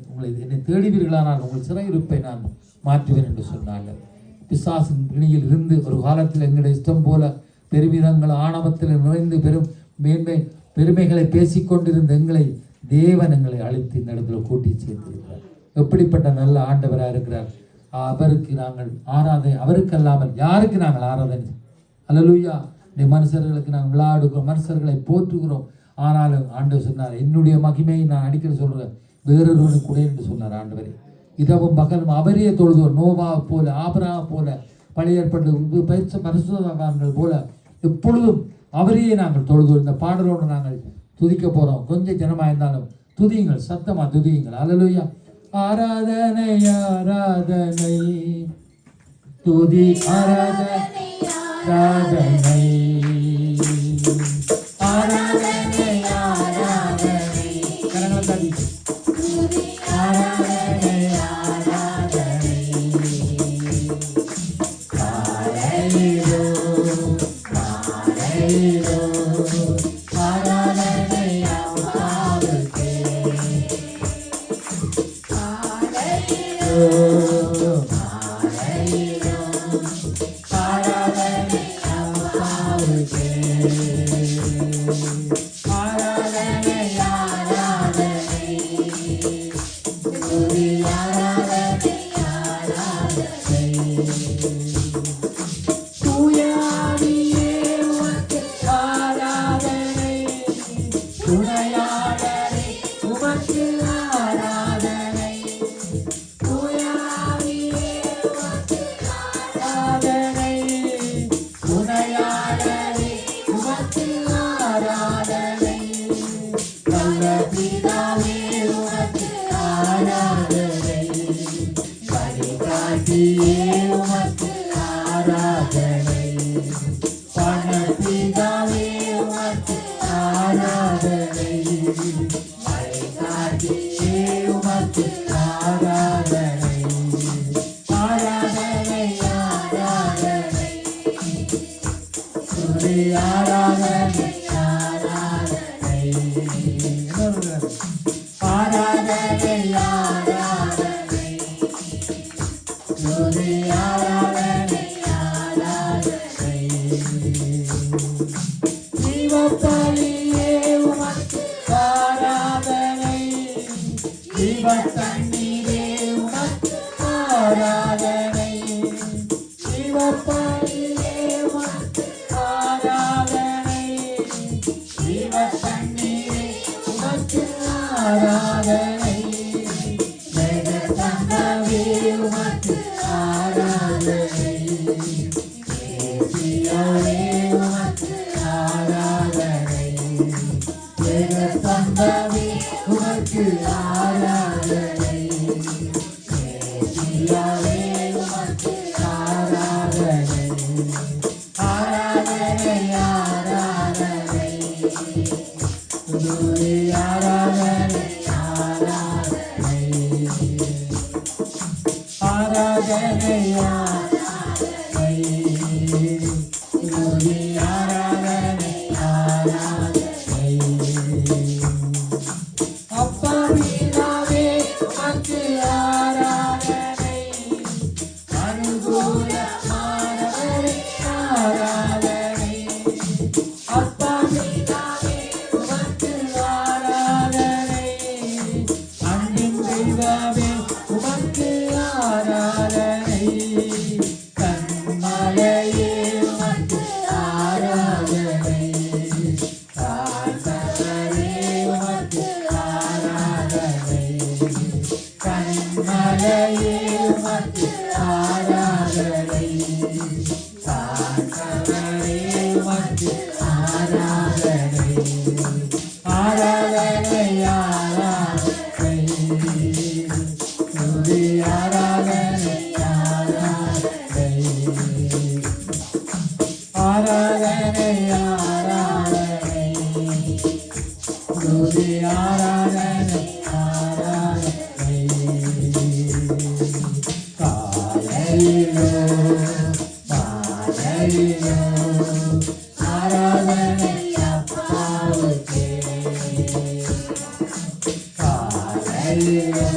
உங்களை என்னை தேடுவீர்களானால் உங்கள் சிறையிருப்பை நான் மாற்றுவேன் என்று சொன்னாங்க. பிசாசின் பிணியில் இருந்து ஒரு காலத்தில் எங்களுடைய இஷ்டம் போல பெருமிதங்கள் ஆணவத்தில் நிறைந்து பெருமைகளை பேசிக்கொண்டிருந்த எங்களை தேவன் எங்களை அழைத்து இந்த இடத்துல கூட்டி சேர்த்திருக்கிறார். எப்படிப்பட்ட நல்ல ஆண்டவராக இருக்கிறார். அவருக்கு நாங்கள் அவருக்கு அல்லாமல் யாருக்கு நாங்கள் ஆராதனை? அல்லேலூயா. இந்த மனுஷர்களுக்கு நாங்கள் விளையாடுகிறோம், மனுஷர்களை போற்றுகிறோம். ஆனாலும் ஆண்டவர் சொன்னார், என்னுடைய மகிமையை நான் அடிக்கடி சொல்கிறேன், வேறொருவனுக்கு கூட என்று சொன்னார் ஆண்டவர். இதவும் பகலும் அவரே தொழுதோர், நோவா போல, ஆபிரகா போல, பழைய ஏற்பட்டு பரிசுத்தவான்கள் போல எப்பொழுதும் அவரையே நாங்கள் தொழுதோம். இந்த பாடலோடு நாங்கள் துதிக்க போகிறோம். கொஞ்சம் ஜனமாக இருந்தாலும் துதியுங்கள், சத்தமாக துதியுங்கள். அல்லேலூயா. ஆராதனை ஆராதனை துதி ஆராதனை ஆராதனை ஆராதனை ஆராதனை கரங்களை தட்டி ஆராதனை ஆராதனை காலையிலோ காலையிலோ ஆராதனை அப்பாவுக்கே காலையிலோ காலையிலோ ஆராதனை அப்பாவுக்கே ஆராதனை ஆராதனை துதி ஆராதனை ஆராதனை தூயாவியே உமக்கு ஆராதனை துணையாளரே உமக்கு ஆராதனை தூயாவியே உமக்கு ஆராதனை துணையாளரே உமக்கு ஆராதனை நல்ல பிதாவே உமக்கு ஆராதனை வழிகாட்டியே உமக்கு ஆராதனை பணப்பிதாவே உமக்கு ஆராதனை வழிகாட்டியே உமக்கு ஆராதனை ஆராதனை ஆராதனை துதி ஆராதனை ஆராதனை ஆராதனை ஆராதனை துதி ஆராதனை ஆராதனை ஜீவபலியே உமக்கு ஆராதனை ஜீவத்தண்ணீரே உமக்கு ஆராதனை ஜீவபலியே உமக்கு ஆராதனை ஜீவத்தண்ணீரே உமக்கு ஆராதனை மேகத்தங்கவே உமக்கு ஆராதனை ஏசியாவே உமக்கு ஆராதனை மேகத்தங்கவே உமக்கு ஆராதனை ஏசியாவே உமக்கு ஆராதனை ஆராதனை ஆராதனை துதி ஆராதனை ஆராதனை ஆராதனை ஆராதனை துதி ஆராதனை ஆராதனை அப்பா பிதாவே உமக்கு ஆராதனை அனுகூலமானவரே ஆராதனை அப்பா பிதாவே உமக்கு ஆராதனை அன்பின் தெய்வமே உமக்கு ஆராதனை கண்மலையே உமக்கு ஆராதனை காத்தவரே உமக்கு ஆராதனை கண்மலையே உமக்கு ஆராதனை காத்தவரே உமக்கு ஆராதனை ஆராதனை ஆராதனை துதி ஆராதனை ஆராதனை ஆராதனை ஆராதனை துதி ஆராதனை ஆராதனை காலையிலோ காலையிலோ ஆராதனை அப்பாவுக்கே காலையிலோ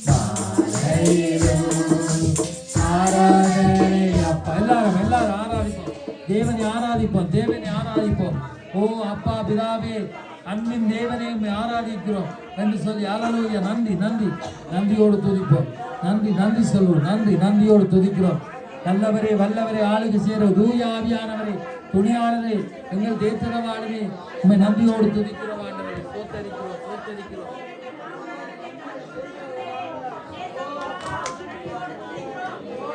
காலையிலோ ஆராதனை அப்பா. எல்லாரும் ஆராதிப்போம், தேவனை ஆராதிப்போம், தேவனை ஆராதிப்போம். ஓ அப்பா பிதாவே, அன்பின் தேவனை ஆராதிக்கிறோம் என்று சொல்லி அல்லேலூயா. நன்றி நன்றி நன்றியோடு துதிப்போம். நன்றி நன்றி சொல்வோம். நன்றி நன்றியோடு துதிக்கிறோம். நல்லவரே வல்லவரே ஆளுகை செய்கிற தூய ஆவியானவரே துணையாளரே, எங்கள் தேற்றரவாளரே, உம்மை நன்றியோடு துதிக்கிறோம் ஆண்டவரே. சோத்தரிக்கிறோம், சோத்தரிக்கிறோம்.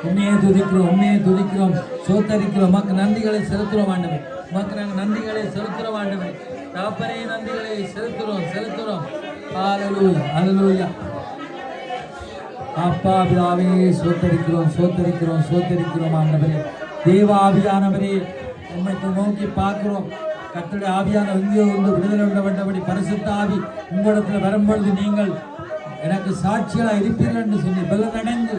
உண்மையை துதிக்கிறோம், உண்மையை துதிக்கிறோம், சோத்தரிக்கிறோம். உமக்கு நன்றிகளை செலுத்துறோம் ஆண்டவரே. உமக்கு நாங்கள் நன்றிகளை செலுத்துறோம் ஆண்டவரே. தகப்பனே, நன்றிகளை செலுத்துறோம், செலுத்துறோம். ஹல்லேலூயா, ஹல்லேலூயா. அப்பா பிதாவே, சோத்தரிக்கிறோம், சோத்தரிக்கிறோம், சோத்தரிக்கிறோம் ஆண்டவரே. தேவ ஆவியானவரே, உம்மை நோக்கி பார்க்கிறோம். கர்த்தருடைய ஆவியானவர் எங்கேயோ வந்து விடுதலை உள்ள வேண்டபடி பரிசுத்த ஆவி உங்களிடத்தில் வரும்பொழுது நீங்கள் எனக்கு சாட்சிகளாக இருப்பீர்கள் என்று சொல்லி பலனடைந்து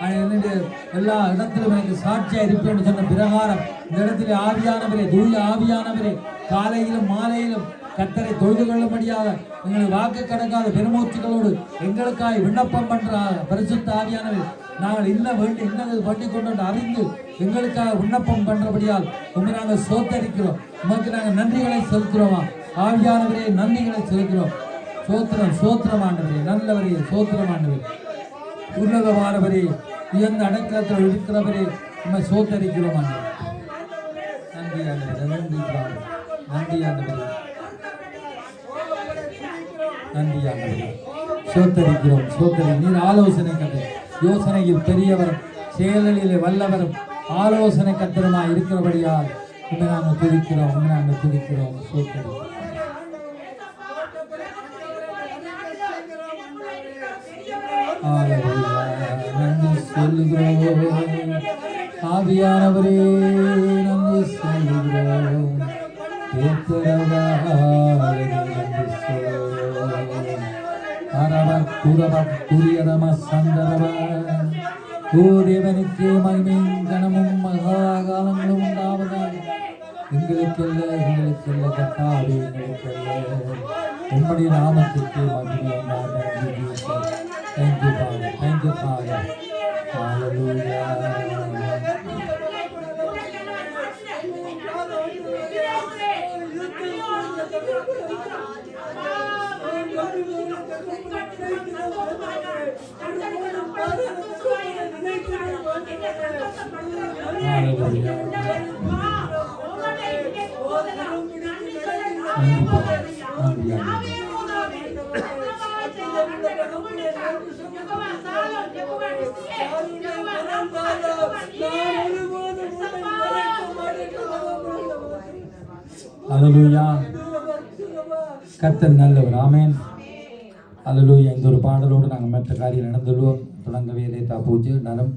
என்னுடைய எல்லா இடத்திலும் எனக்கு சாட்சியாக இருப்பேன் என்று சொன்ன பிரகாரம் இந்த இடத்திலே ஆவியானவரே, தூய ஆவியானவரே, காலையிலும் மாலையிலும் கர்த்தரை தொழுது கொள்ளும்படியாக எங்களுக்கு வாக்கு கடக்காத பெருமூச்சுகளோடு எங்களுக்காய் விண்ணப்பம் பண்ற பரிசுத்த ஆவியானவரே, நாங்கள் இன்னது வேண்டி கொண்டு அறிந்து எங்களுக்காக விண்ணப்பம் பண்றபடியால் உங்களை நாங்கள் சோத்தரிக்கிறோம். உமக்கு நாங்கள் நன்றிகளை செலுத்துறோமா ஆவியானவரே, நன்றிகளை செலுத்துகிறோம். சோத்திரம், சோத்திரம் ஆண்டவரே, நல்லவரே, சோத்திரம் ஆண்டவரே, உன்னதமானவரே, உயர்ந்த அடைக்கலத்தில் இருக்கிறவரே, உண்மை சோத்தரிக்கிறோம் ஆண்டவரே. நன்றி ஆண்டவரே, நன்றி ஆண்டவரே, நன்றி ஆண்டவரே. சோத்தரிக்கிறோம், சோத்தரி. நீர் ஆலோசனை கதை யோசனையில் பெரியவரும் செயலிலே வல்லவரும் ஆலோசனை கத்திரமாய் இருக்கிறபடியால் உண்மை நாங்கள் துதிக்கிறோம், உண்மை நாங்கள் துதிக்கிறோம். சோத்தரி. நன்றி சொல்லுகிறோம் ஆவியானவரே, நன்றி சொல்லுகிறோம். தேவனுக்கு மகிமையும் கனமும் மகாகாலங்களும் உண்டாவதாக. எங்களுக்கல்ல, எங்களுக்கல்ல கர்த்தாவே, எங்களுக்கல்ல, உம்முடைய நாமத்துக்கு மகிமை உண்டாவதாக. Thank you, Father. Thank you, Father. Hallelujah. அல்லேலூயா. கர்த்தர் நல்லவர். ஆமென். அல்லேலூயா. இந்த ஒரு பாடலோடு நாங்கள் மற்ற காரியம் நடந்துள்ளோம். தொடங்கவே ரேதா பூஜை நலம்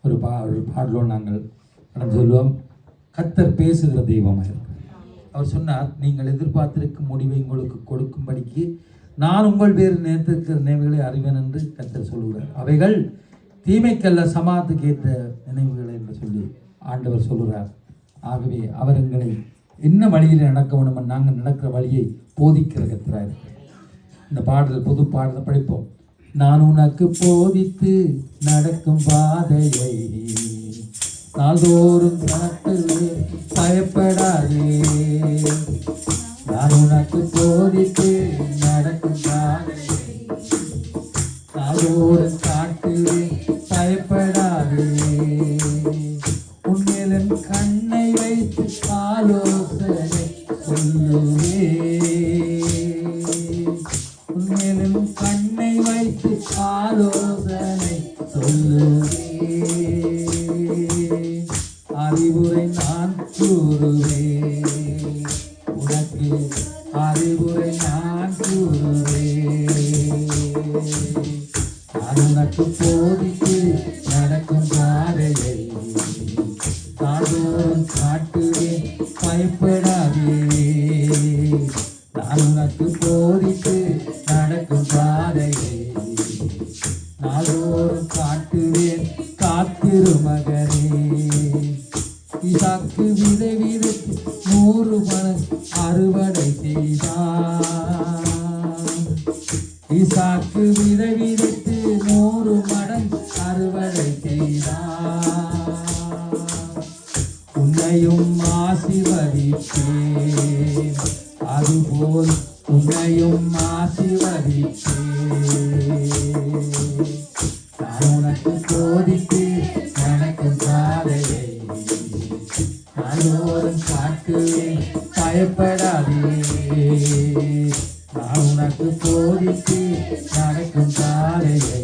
ஒரு பாடலோடு நாங்கள் நடந்து சொல்லுவோம். கர்த்தர் பேசுகிற தெய்வமாக அவர் சொன்னார், நீங்கள் எதிர்பார்த்திருக்கும் முடிவை உங்களுக்கு கொடுக்கும்படிக்கு நான் உங்கள் பேர் நேர்த்திருக்கிற நினைவுகளை அறிவேன் என்று கர்த்தர் சொல்லுகிறார். அவைகள் தீமைக்கல்ல, சமாதத்துக்கு ஏற்ற நினைவுகளை என்று சொல்லி ஆண்டவர் சொல்லுகிறார். ஆகவே அவர் எங்களை என்ன வழியில் நடக்க வேண்டும், நாங்கள் நடக்கிற வழியை போதிக்கிற கர்த்தராக. இந்த பாடல் புது பாடலை படிப்போம். நான் உனக்கு போதித்து நடக்கும் பாதையை நாள்தோறும் பயப்படாதே. நான் உனக்கு போதித்து நடக்கும் பாதையை நாள்தோறும் காட்டுவேன், பயப்படாதே. உன்மேலும் கண்ணை வைத்து ஆலோசனை சொல்லுவே. உன்மேலும் கண்ணை வைத்து ஆலோசனை சொல்லுவே. அறிவுரை நான் கூறுவேன், உனக்கு அறிவுரை நான் கூறுவேன். நான் உனக்கு போதித்து நடக்கும் பாதையை நாள்தோறும் காட்டுவேன், பயப்படாதே. நான் உனக்கு போதித்து நடக்கும் பாதையை நாள்தோறும் காட்டுவேன், காத்திரு மகனே. ஈசாக்கு விதை விதைத்து 100 மணம் அறுவடை செய்தான். ஈசாக்கு விதை விதைத்து 100 மடம் அறுவடை செய்தான். உன்னையும் ஆசீர்வதிப்பேன், அதுபோல் உன்னையும் ஆசீர்வதிப்பேன். நான் உனக்கு போதித்து நடக்கும் பாதையை நாள்தோறும் காட்டு சோதித்து நடக்கும் பாதையை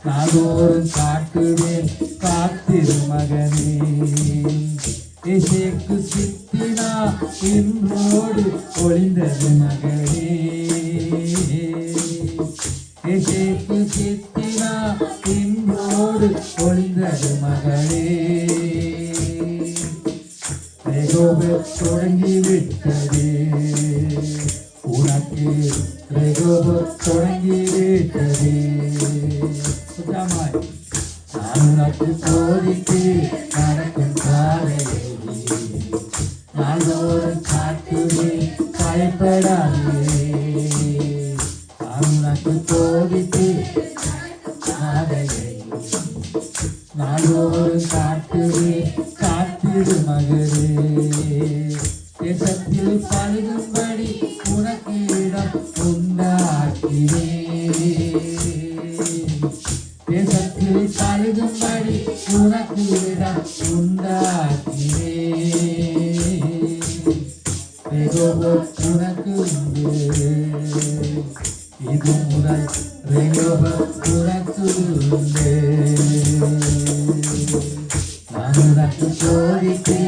நாள்தோறும் காட்டுவேன் காத்திரு மகனே. இசைக்கு சித்தினா இன்றோடு ஒளிந்தது மகனே. இசைக்கு சித்தினா இன்றோடு ஒளிந்தது மகளே. ரெகோபத் தொடங்கிவிட்டது உனக்கு, ரெகோபத் தொடங்கிவிட்டது. நான் உனக்கு போதித்து நடக்கும் பாதையை நாள்தோறும் காட்டுவேன் பயப்படாதே. நான் உனக்கு போதித்து பாதையை நாள்தோறும் காட்டுவேன் காத்திரு மகளே. தேசத்தில் பழகும்படி உனக்கு இடம் உண்டாக்கினேன். தேசத்தில் பழகும்படி உனக்கு இடம் உண்டாக்கினேன். உனக்கு உண்டு, இது முதல் உனக்கு உண்டு. நான் உனக்கு போதித்து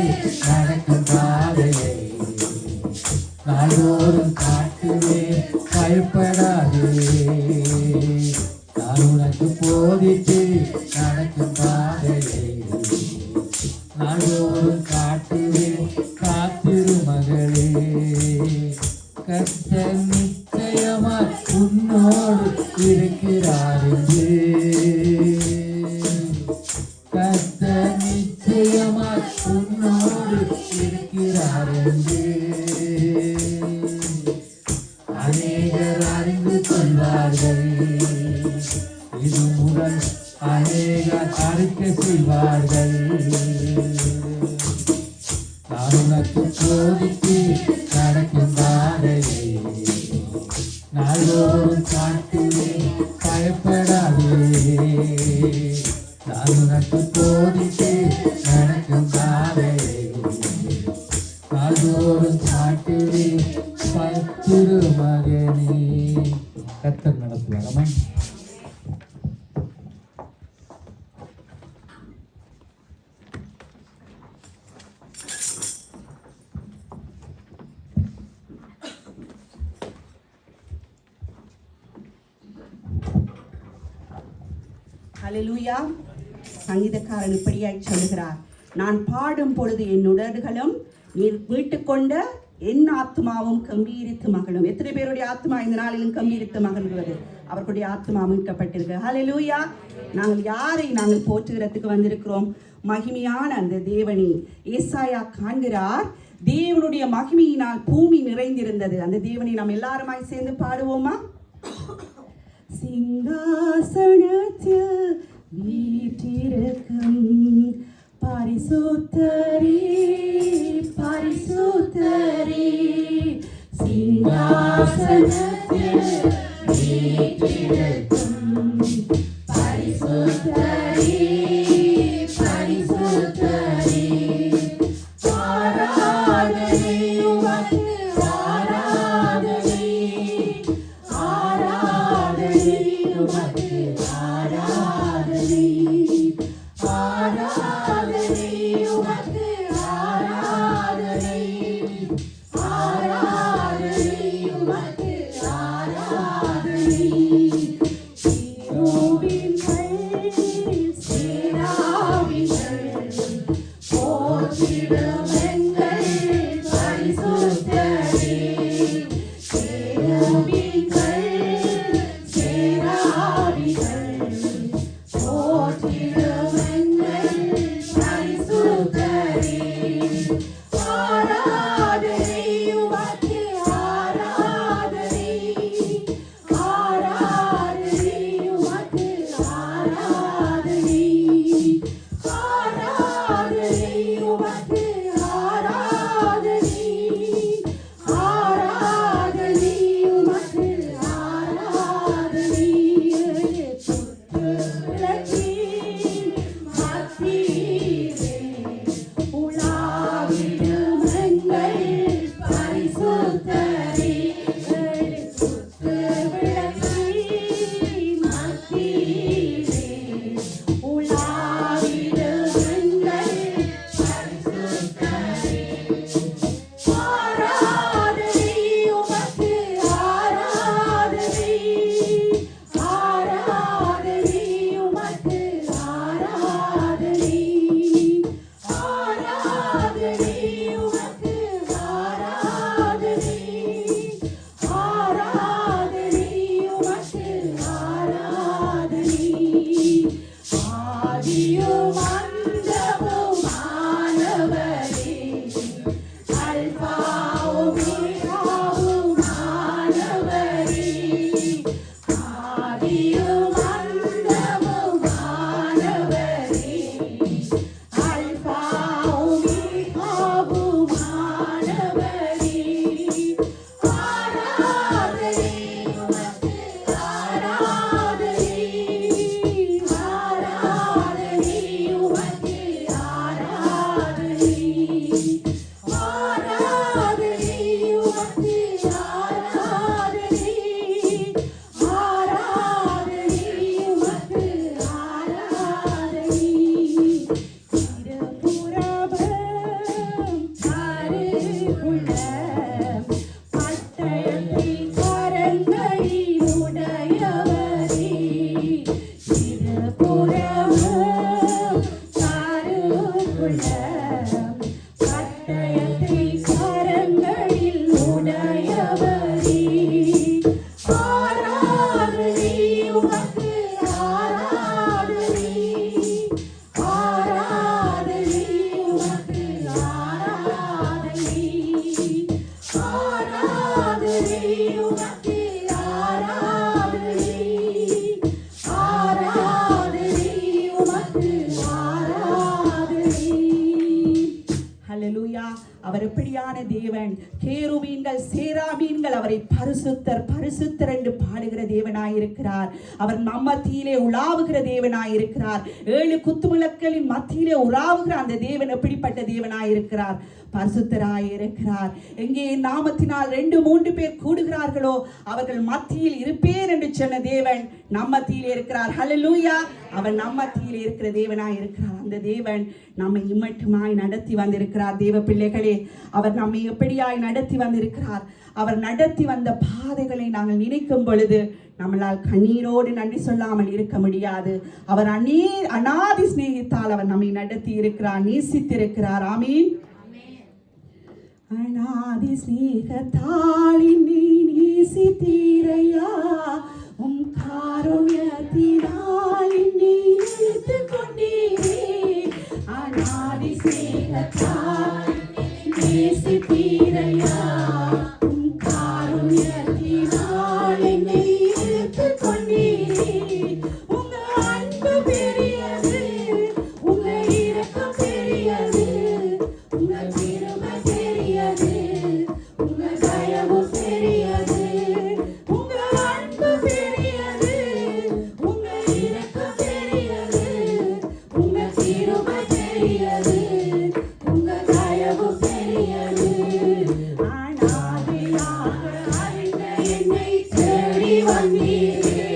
நடக்கும் பாதையை நாள்தோறும் காட்டுவேன் பயப்படாதே. நான் உனக்கு போதித்து நடக்கும் பாதையை நாள்தோறும் காட்டுவேன் காத்திரு மகளே. கர்த்தர் நிச்சயமாய் உன்னோடு இருக்கிறார் என்று, கர்த்தர் நிச்சயமாய் உன்னோடு இருக்கிறார் என்று அநேகர் அறிந்து கொள்வார்கள். இது முதல் அநேகர் அறிக்கை செய்வார்கள். நான் உனக்கு போதித்து நடக்கும் பாதையை நாள்தோறும் காட்டுவேன் பயப்படாதே. நான் உனக்கு போதித்து நடக்கும் பாதையை நாள்தோறும் காட்டுவேன் பத்திரு மகனே. கர்த்தர் நடத்துவார். ஆமென். ஹல்லேலூயா. சங்கீதக்காரன் இப்படியாய் சொல்லுகிறார், நான் பாடும் பொழுது என் உதடுகளும் நீர் மீட்டுக்கொண்ட என் ஆத்மாவும் கம்பீரித்து மகளும். எத்தனை பேருடைய ஆத்மா இந்த நாளிலும் கம்பீரித்து மகிழ்கிறது? அவர்களுடைய ஆத்மா மீட்கப்பட்டிருக்கு. ஹல்லேலூயா. நாங்கள் யாரை நாங்கள் போற்றுகிறதுக்கு வந்திருக்கிறோம்? மகிமையான அந்த தேவனை. ஏசாயா காண்கிறார், தேவனுடைய மகிமையினால் பூமி நிறைந்திருந்தது. அந்த தேவனை நாம் எல்லாருமாய் சேர்ந்து பாடுவோமா? சிங்காசனத்தில் வீற்றிருக்கும் பரிசுத்தரே பரிசுத்தரே, சிங்காசனத்தில் வீற்றிருக்கும் பரிசுத்தரே பரிசுத்தரே, ஆராதனை உமக்கு ஆராதனை, ஆராதனை உமக்கு ஆராதனை, ஆராதனை உமக்கு ஆராதனை, ஆராதனை உமக்கு ஆராதனை. சேரோவின்கள் சேராவின்கள் போற்றிடும் எங்கள் பரிசுத்தரே, சேரோவின்கள் சேராவின்கள் போற்றிடும் எங்கள் பரிசுத்தரே, ஆராதனை உமக்கு ஆராதனை, ஆராதனை அவர் எப்படியான தேவன். கேருபீன்கள் சேராபீன்கள் அவரை பரிசுத்தர் பரிசுத்தர் என்று பாடுகிற தேவனாயிருக்கிறார். அவர் மத்தியிலே உலாவுகிற தேவனாயிருக்கிறார். 7 குத்துவிளக்குகளின் மத்தியிலே உலாவுகிற அந்த தேவன் எப்படிப்பட்ட தேவனாயிருக்கிறார்? பரிசுத்தராயிருக்கிறார். எங்கே என் நாமத்தினால் 2-3 பேர் கூடுகிறார்களோ அவர்கள் மத்தியில் இருப்பேன் என்று சொன்ன தேவன் நம் மத்தியில் இருக்கிறார். ஹல்லேலூயா. அவர் நம் மத்தியில் இருக்கிற தேவனாய் இருக்கிறார். அந்த தேவன் நம்மை இம்மட்டுமாய் நடத்தி வந்திருக்கிறார். தேவ பிள்ளைகளே, அவர் நம்மை எப்படியாய் நடத்தி வந்திருக்கிறார். அவர் நடத்தி வந்த பாதைகளை நாங்கள் நினைக்கும் பொழுது நம்மளால் கண்ணீரோடு நன்றி சொல்லாமல் இருக்க முடியாது. அவர் அநாதி சிநேகித்தால் அவர் நம்மை நடத்தி இருக்கிறார், நேசித்திருக்கிறார். ஆமீன். அநாதி ஸ்நேகத்தால் என்னை நேசித்தீரையா, உம் காருண்யத்தினால் என்னை இழுத்துக் கொண்டீரே. அநாதி ஸ்நேகத்தால் நேசித்தீரையா, உம் காருண்யத்தினால் என்னை இழுத்துக் கொண்டீரே. உங்க அன்பு பெரியது, உங்க இரக்கம் பெரியது, உங்க கிருபை பெரியது, உங்க தயவு பெரியது. உங்க அன்பு பெரியது, உங்க இரக்கம் பெரியது, உங்க கிருபை பெரியது, உங்க தயவு பெரியது. அநாதையாக அறிந்த என்னை தேடி வந்தீரே,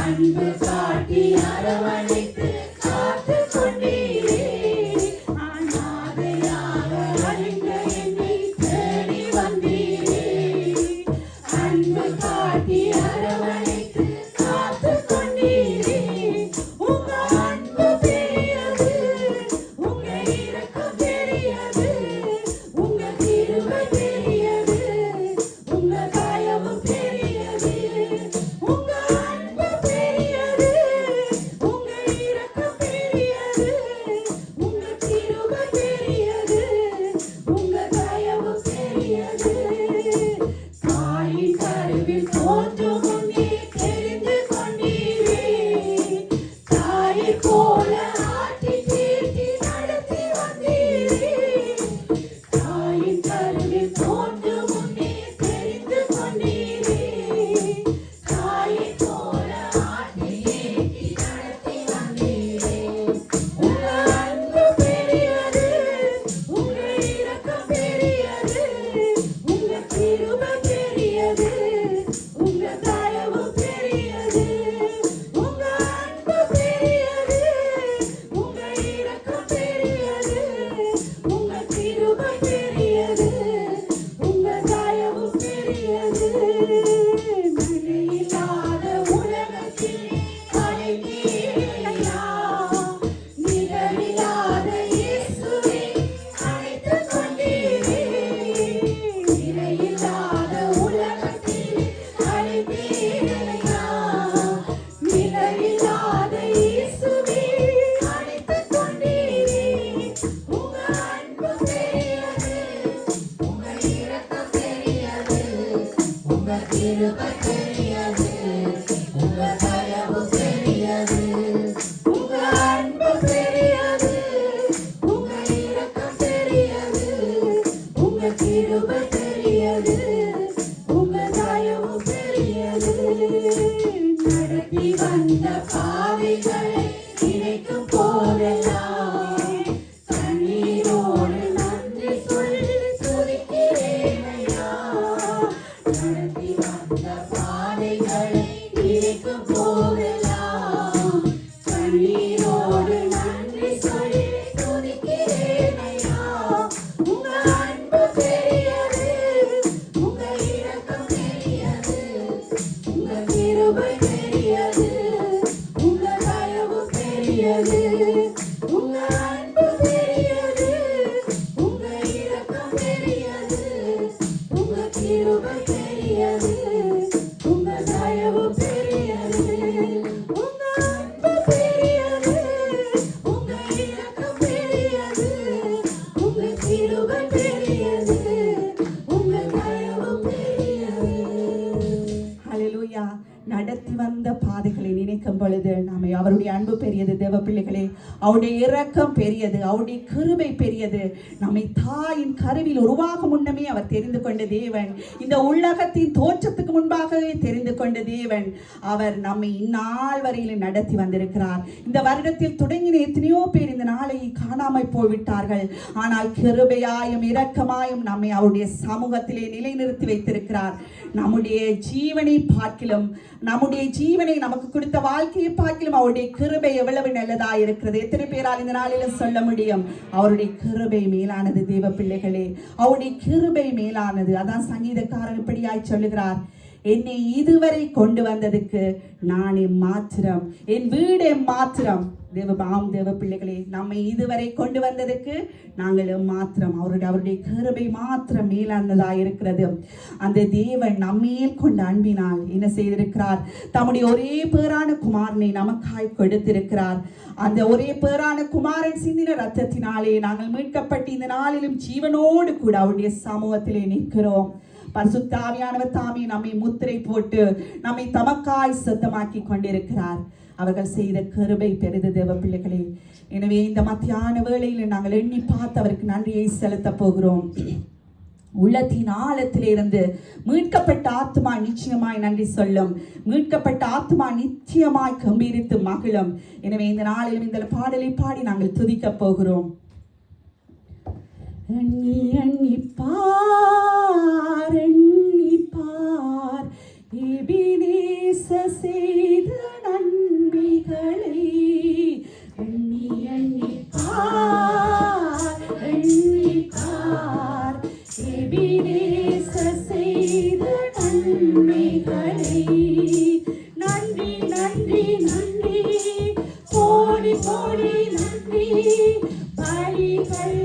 அன்பு காட்டி அரவணைத்து காத்து கொண்டீரே. அநாதையாக அறிந்த என்னை தேடி வந்தீரே, அன்பு காட்டி அரவணைத்து காத்து கொண்டீரே. உங்க அன்பு பெரியது, உங்க இரக்கம் பெரியது, உங்க கிருபை பெரியது, உங்க தயவு பெரியது. உங்க அன்பு பெரியது, உங்க இரக்கம் பெரியது, உங்க கிருபை பெரியது, உங்க தயவு பெரியது. தாயின் கருவில் தோன்றும் முன்னே தெரிந்து கொண்டீரே, தாயைப் போல ஆட்டி தீட்டி நடத்தி வந்தீரே. தாயின் கருவில் தோன்றும் முன்னே தெரிந்து கொண்டீரே, தாயைப் போல ஆட்டி தீட்டி நடத்தி வந்தீரே. உங்க அன்பு பெரியது, உங்க இரக்கம் பெரியது, உங்க கிருபை பெரியது, உங்க தயவு பெரியது. உங்க அன்பு பெரியது, உங்க இரக்கம் பெரியது, உங்க கிருபை பெரியது, உங்க தயவு பெரியது. நிலையில்லாத உலகத்தில் அழைத்தீரையா, நிகரில்லாத இயேசுவை அழைத்துக் கொண்டீரே. நிலையில்லாத உலகத்தில் அழைத்தீரையா, நிகரில்லாத இயேசுவை அழைத்துக் கொண்டீரே. உங்க அன்பு பெரியது, உங்க இரக்கம் பெரியது, உங்க கிருபை பெரியது, உங்க தயவு பெரியது. உங்க அன்பு பெரியது, உங்க இரக்கம் பெரியது, உங்க கிருபை பெரியது, உங்க தயவு பெரியது. நடத்தி வந்த பாதைகளை நினைக்கும் போதெல்லாம் கண்ணீரோடு நன்றி சொல்லி துதிக்கிறேன் ஐயா. நடத்தி வந்த பாதைகளை நினைக்கும் போதெல்லாம் கண்ணீரோடு நன்றி சொல்லி துதிக்கிறேன் ஐயா. உங்க அன்பு பெரியது, உங்க இரக்கம் பெரியது, உங்க கிருபை பெரியது, உங்க தயவு பெரியது. உங்க அன்பு பெரியது, உங்க இரக்கம் பெரியது, உங்க கிருபை பெரியது, உங்க தயவு பெரியது. உங்க அன்பு பெரியது, உங்க இரக்கம் பெரியது, உங்க கிருபை பெரியது, உங்க தயவு பெரியது. ஹல்லேலூயா. நடத்தி வந்த பாதைகளை நினைக்கும் பொழுது நாம அவருடைய அன்பு பெரியது தேவ பிள்ளைகளே, அவருடைய இரக்கம் பெரியது, அவருடைய கிருபை பெரியது. நம்மை தாயின் கருவில் உருவாகும் முன்னமே அவர் தெரிந்து கொண்ட தேவன், இந்த உலகத்தின் தோற்றத்துக்கு முன்பாகவே தெரிந்து கொண்ட தேவன். அவர் நம்மை இந்நாள் வரையில் நடத்தி வந்திருக்கிறார். இந்த வருடத்தில் தொடங்கின எத்தனையோ பேர் இந்த நாளை காணாமல் போய்விட்டார்கள். ஆனால் கிருபையாயும் இரக்கமாயும் நம்மை அவருடைய சமூகத்திலே நிலைநிறுத்தி வைத்திருக்கிறார். நம்முடைய ஜீவனை பார்க்கிலும், நம்முடைய ஜீவனை நமக்கு கொடுத்த வாழ்க்கையை பார்க்கிலும் அவருடைய கிருபை எவ்வளவு நல்லதா இருக்கிறது. எத்தனை பேரால் இந்த நாளில சொல்ல முடியும்? அவருடைய கிருபை மேலானது தேவ பிள்ளைகளே, அவருடைய கிருபை மேலானது. அதான் சங்கீதக்காரன் இப்படியாய் சொல்லுகிறார், என்னை இதுவரை கொண்டு வந்ததுக்கு நானே மாத்திரம், என் வீடே மாத்திரம். தேவ பிள்ளைகளே, நம்மை இதுவரை கொண்டு வந்ததுக்கு நாங்கள் மாத்திரம், அவருடைய கிருபை மாத்திரம் மேலானதா இருக்கிறது. அந்த தேவன் நம்மேல் கொண்ட அன்பினால் என்ன செய்திருக்கிறார்? தம்முடைய ஒரே பேரான குமாரனை நமக்காய் கொடுத்திருக்கிறார். அந்த ஒரே பேரான குமாரன் சிந்தின ரத்தத்தினாலே நாங்கள் மீட்கப்பட்டு இந்த நாளிலும் ஜீவனோடு கூட அவருடைய சமூகத்திலே நிற்கிறோம். பரிசுத்த ஆவியானவர் தாமே நம்மை முத்திரை போட்டு நம்மை தமக்காய் சுத்தமாக்கி கொண்டிருக்கிறார். அவர்கள் செய்த கிருபை பெரிது தேவ பிள்ளைகளே. எனவே இந்த மத்தியான வேளையில் நாங்கள் எண்ணி பார்த்து அவருக்கு நன்றியை செலுத்த போகிறோம். உள்ளத்தின் ஆழத்திலிருந்து மீட்கப்பட்ட ஆத்மா நிச்சயமாய் நன்றி சொல்லும். மீட்கப்பட்ட ஆத்மா நிச்சயமாய் கம்பீரித்து மகிழும். எனவே இந்த நாளிலும் இந்த பாடலை பாடி நாங்கள் துதிக்க போகிறோம். எண்ணி எண்ணி பார், எண்ணி பார், எபினேசர் செய்த நன்மைகளை. எண்ணி எண்ணி பார், எண்ணி பார், எபினேசர் செய்த நன்மைகளை. நன்றி நன்றி நன்றி, கோடி கோடி நன்றி, பலிகள்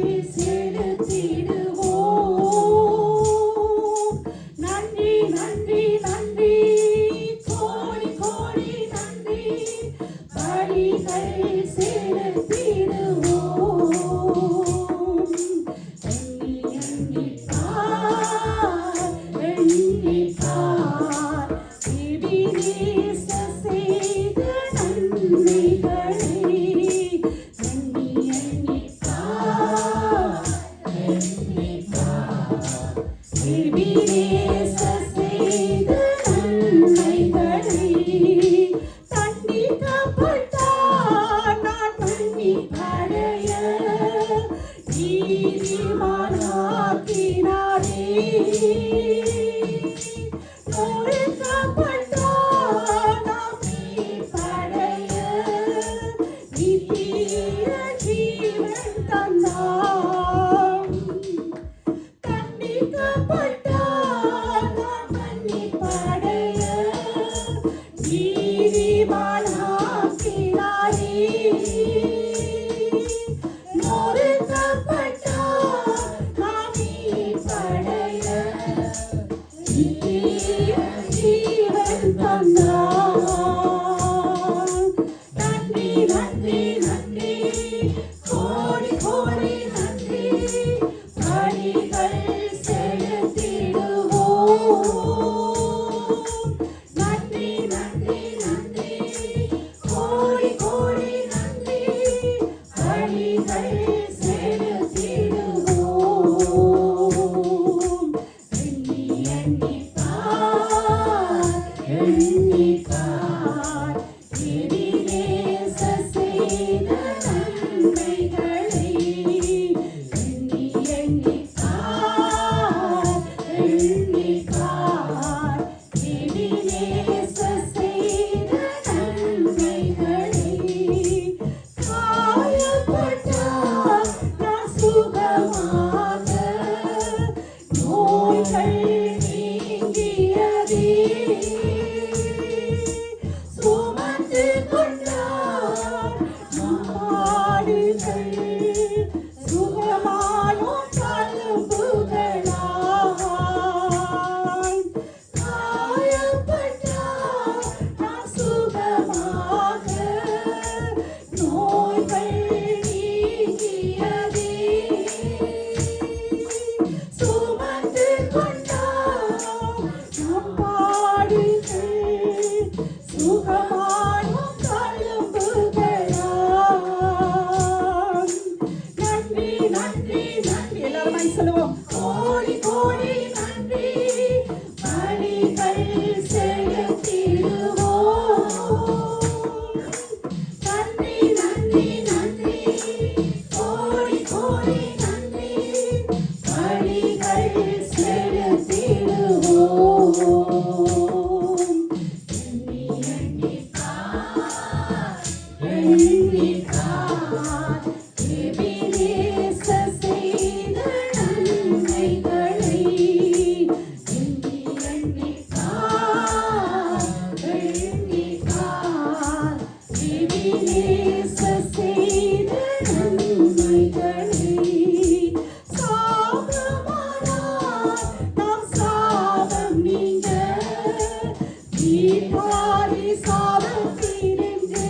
நீர்பாரி சாபத்தினின்று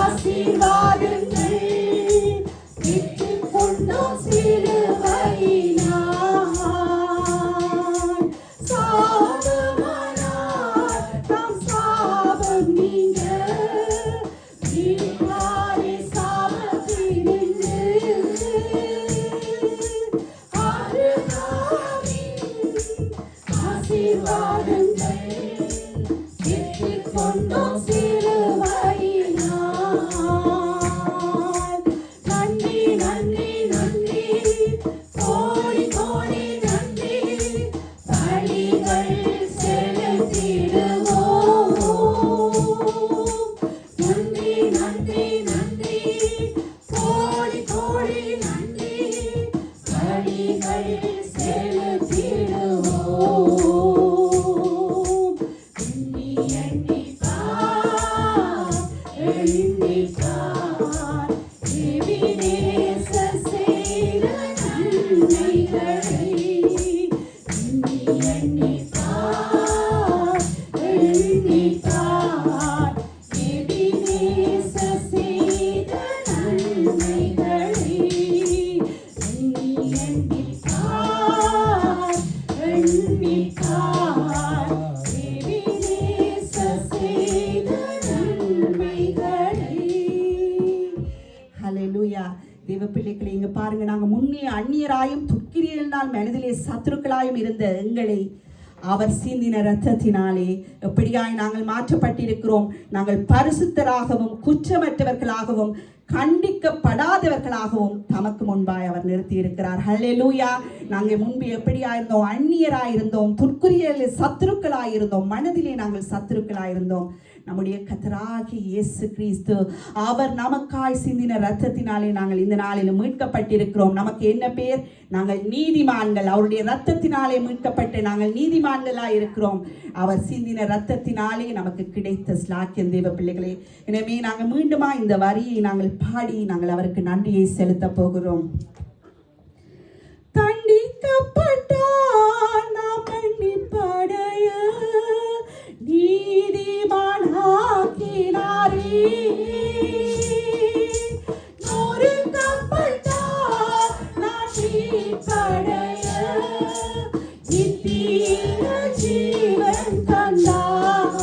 ஆசீர்வாதங்கள் பெற்றுக் கொண்டோம் சிலுவையினால். சாபமானார் தாம் சாபம் நீங்க நீர்பாரி சாபத்தினின்று ஆசீர்வாதங்கள் பெற்றுக் கொண்டோம் சிலுவையினால். நன்றி நன்றி நன்றி கோடி கோடி நன்றி பலிகள் செலுத்திடுவோம். நன்றி நன்றி நன்றி கோடி கோடி நன்றி பலிகள் செலுத்திடுவோம். எண்ணி எண்ணி பார் எண்ணி பார் எபினேசர் செய்த நன்மைகளை. எண்ணி எண்ணி பார் எண்ணி பார் எபினேசர் செய்த நன்மைகளை. எண்ணி எண்ணி பார் எண்ணி பார் எபினேசர் செய்த நன்மைகளை. ஹல்லேலூயா. தேவ பிள்ளைகளை இங்க பாருங்க, நாங்க முன்னே அந்நியராயும் துக்கிரியனால் மனதிலே சத்துருக்களாயும் இருந்த எங்களை அவர் சிந்தின இரத்தத்தினாலே எப்படியாய் நாங்கள் மாற்றப்பட்டிருக்கிறோம். நாங்கள் பரிசுத்தராகவும் குற்றமற்றவர்களாகவும் கண்டிக்கப்படாதவர்களாகவும் தமக்கு முன்பாய் அவர் நிறுத்தி இருக்கிறார். ஹல்லேலூயா. நாங்கள் முன்பு எப்படியாயிருந்தோம்? அந்நியராயிருந்தோம், துர்க்குரிய சத்துருக்களாயிருந்தோம், மனதிலே நாங்கள் சத்துருக்களாயிருந்தோம். நம்முடைய கர்த்தராகிய இயேசு கிறிஸ்து அவர் நமக்காய் சிந்தின இரத்தத்தினாலே நாங்கள் இந்த நாளில் மீட்கப்பட்டிருக்கிறோம். நமக்கு என்ன பேர்? நாங்கள் நீதிமான்கள். அவருடைய இரத்தத்தினாலே மீட்கப்பட்டு நாங்கள் நீதிமான்களாய் இருக்கிறோம். அவர் சிந்தின இரத்தத்தினாலே நமக்கு கிடைத்த ஸ்லாக்கியம் தேவ பிள்ளைகளே. எனவே நாங்கள் மீண்டுமா இந்த வரியை நாங்கள் பாடி நாங்கள் அவருக்கு நன்றியை செலுத்த போகிறோம். தண்டிக்கப்பட்டார் நாம் மன்னிப்படைய நீதிமானாக்கினாரே. நொறுக்கப்பட்டார் நான் மீட்படைய நித்திய ஜீவன் தந்தார்.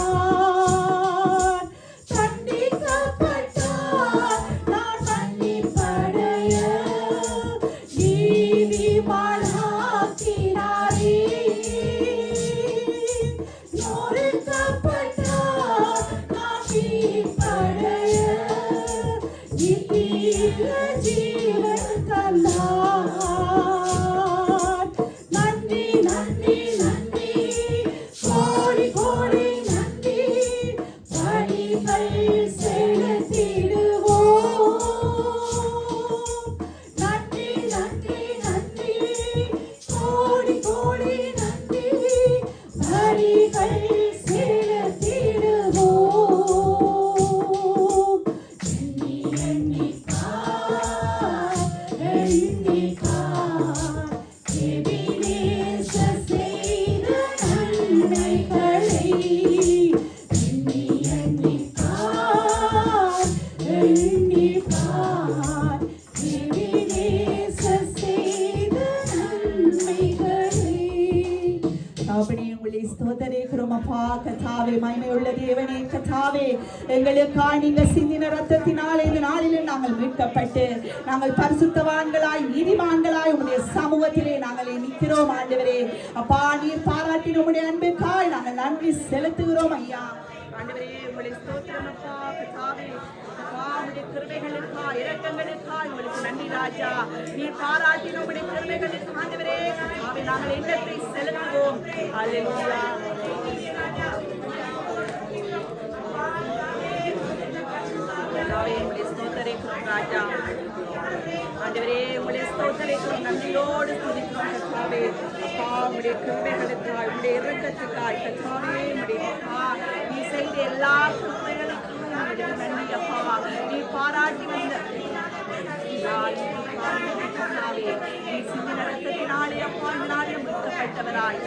தண்டிக்கப்பட்டார் நான் மன்னிப்படைய நீதிமானாக்கினாரே. நொறுக்கப்பட்டார் நான் மீட்படைய நித்திய ஜீவன் தந்தார். நன்றி நன்றி நன்றி கோடி கோடி நன்றி பலிகள் செலுத்திடுவோம். நன்றி நன்றி நன்றி கோடி கோடி நன்றி பலிகள் செலுத்திடுவோம். எண்ணி எண்ணி பார் எண்ணி பார் எபினேசர் செய்த நன்மைகளை. எண்ணி எண்ணி பார் எண்ணி பார் எபினேசர் செய்த நன்மைகளை. அப்படி உங்களை ஸ்தோத்தரிக்கிறோம் அப்பா. கர்த்தாவே, மகிமையுள்ள தேவனே, கர்த்தாவே, எங்களுக்காய் நீங்க சிந்தின இரத்தத்தினாலே இந்த நாளிலே நாங்கள் மீட்கப்பட்டு நாங்கள் பரிசுத்தவான்களாய் நீதிமான்களாய் உங்களுடைய சமூகத்திலே நாங்கள் நிற்கிறோம் ஆண்டவரே. அப்பா, நீர் பாராட்டின உங்களுடைய அன்புக்காய் நாங்கள் நன்றி செலுத்துகிறோம் ஐயா. ஆண்டவரே, உங்களை ஸ்தோத்திரம் அப்பா. கர்த்தாவே, அப்பா, உங்களுடைய கிருபைகளுக்காய் இரக்கங்களுக்காய் உங்களுக்கு நன்றி ராஜா. நீர் பாராட்டின உங்களுடைய கிருபைகளுக்கு ஆண்டவரே கர்த்தாவே நாங்கள் எண்ணத்தை செலுத்துவோம். அல்லேலூயா. கர்த்தாவே, உங்களை ஸ்தோத்திரிக்கிறோம் ராஜா. ஆண்டவரே, உங்களை ஸ்தோத்திரிக்கிறோம், நன்றியோடு துதிக்கிறோம் கர்த்தாவே. அப்பா, உங்களுடைய கிருபைகளுக்காய் உங்களுடைய இரக்கத்துக்காய் கர்த்தாவே, உங்களுடைய அப்பா நீ செய்த எல்லா கிருபைகளுக்காய் உங்களுக்கு நன்றி அப்பா. நீ பாராட்டி வந்த சிந்தின ரத்தத்தினாலே அப்பா இந்த நாளில் மீட்கப்பட்டவராய்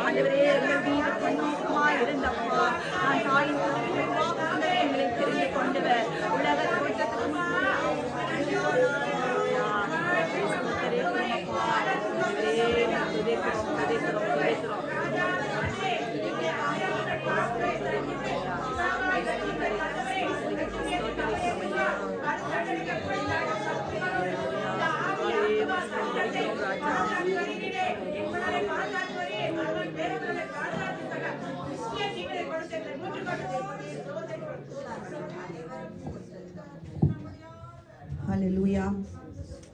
ஆண்டவரே எங்கள் மீது கண்ணோக்கமாய் இருந்தப்பா நான் தாயின் எங்களை தெரிந்து கொண்டவர் உலக தோட்டத்துக்கு ஹல்லேலூயா.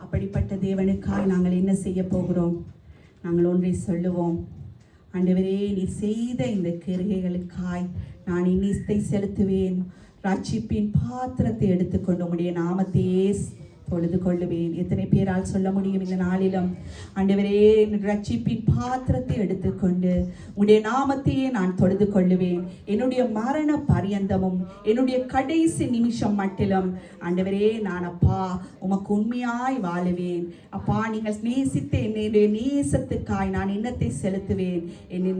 அப்படிப்பட்ட தேவனுக்காய் நாங்கள் என்ன செய்ய போகிறோம்? நாங்கள் ஒன்றை சொல்லுவோம். ஆண்டவரே, நீ செய்த இந்த கிருகைகளுக்காய் நான் இன்னிஸ்தை செலுத்துவேன். ரட்சிப்பின் பாத்திரத்தை எடுத்துக்கொண்டு உம்முடைய நாமத்தையே தொழுது கொள்ளுவேன். எத்தனை பேரால் சொல்ல முடியும் இந்த நாளிலும்? ஆண்டவரே, ரட்சிப்பின் பாத்திரத்தை எடுத்துக்கொண்டு உடைய நாமத்தையே நான் தொழுது கொள்ளுவேன். என்னுடைய மரண பரியந்தமும் என்னுடைய கடைசி நிமிஷம் மட்டிலும் ஆண்டவரே, நான் அப்பா உமக்கு உண்மையாய் வாழுவேன். அப்பா, நீங்கள் நேசித்த என்னுடைய நேசத்துக்காய் நான் எண்ணத்தை செலுத்துவேன்.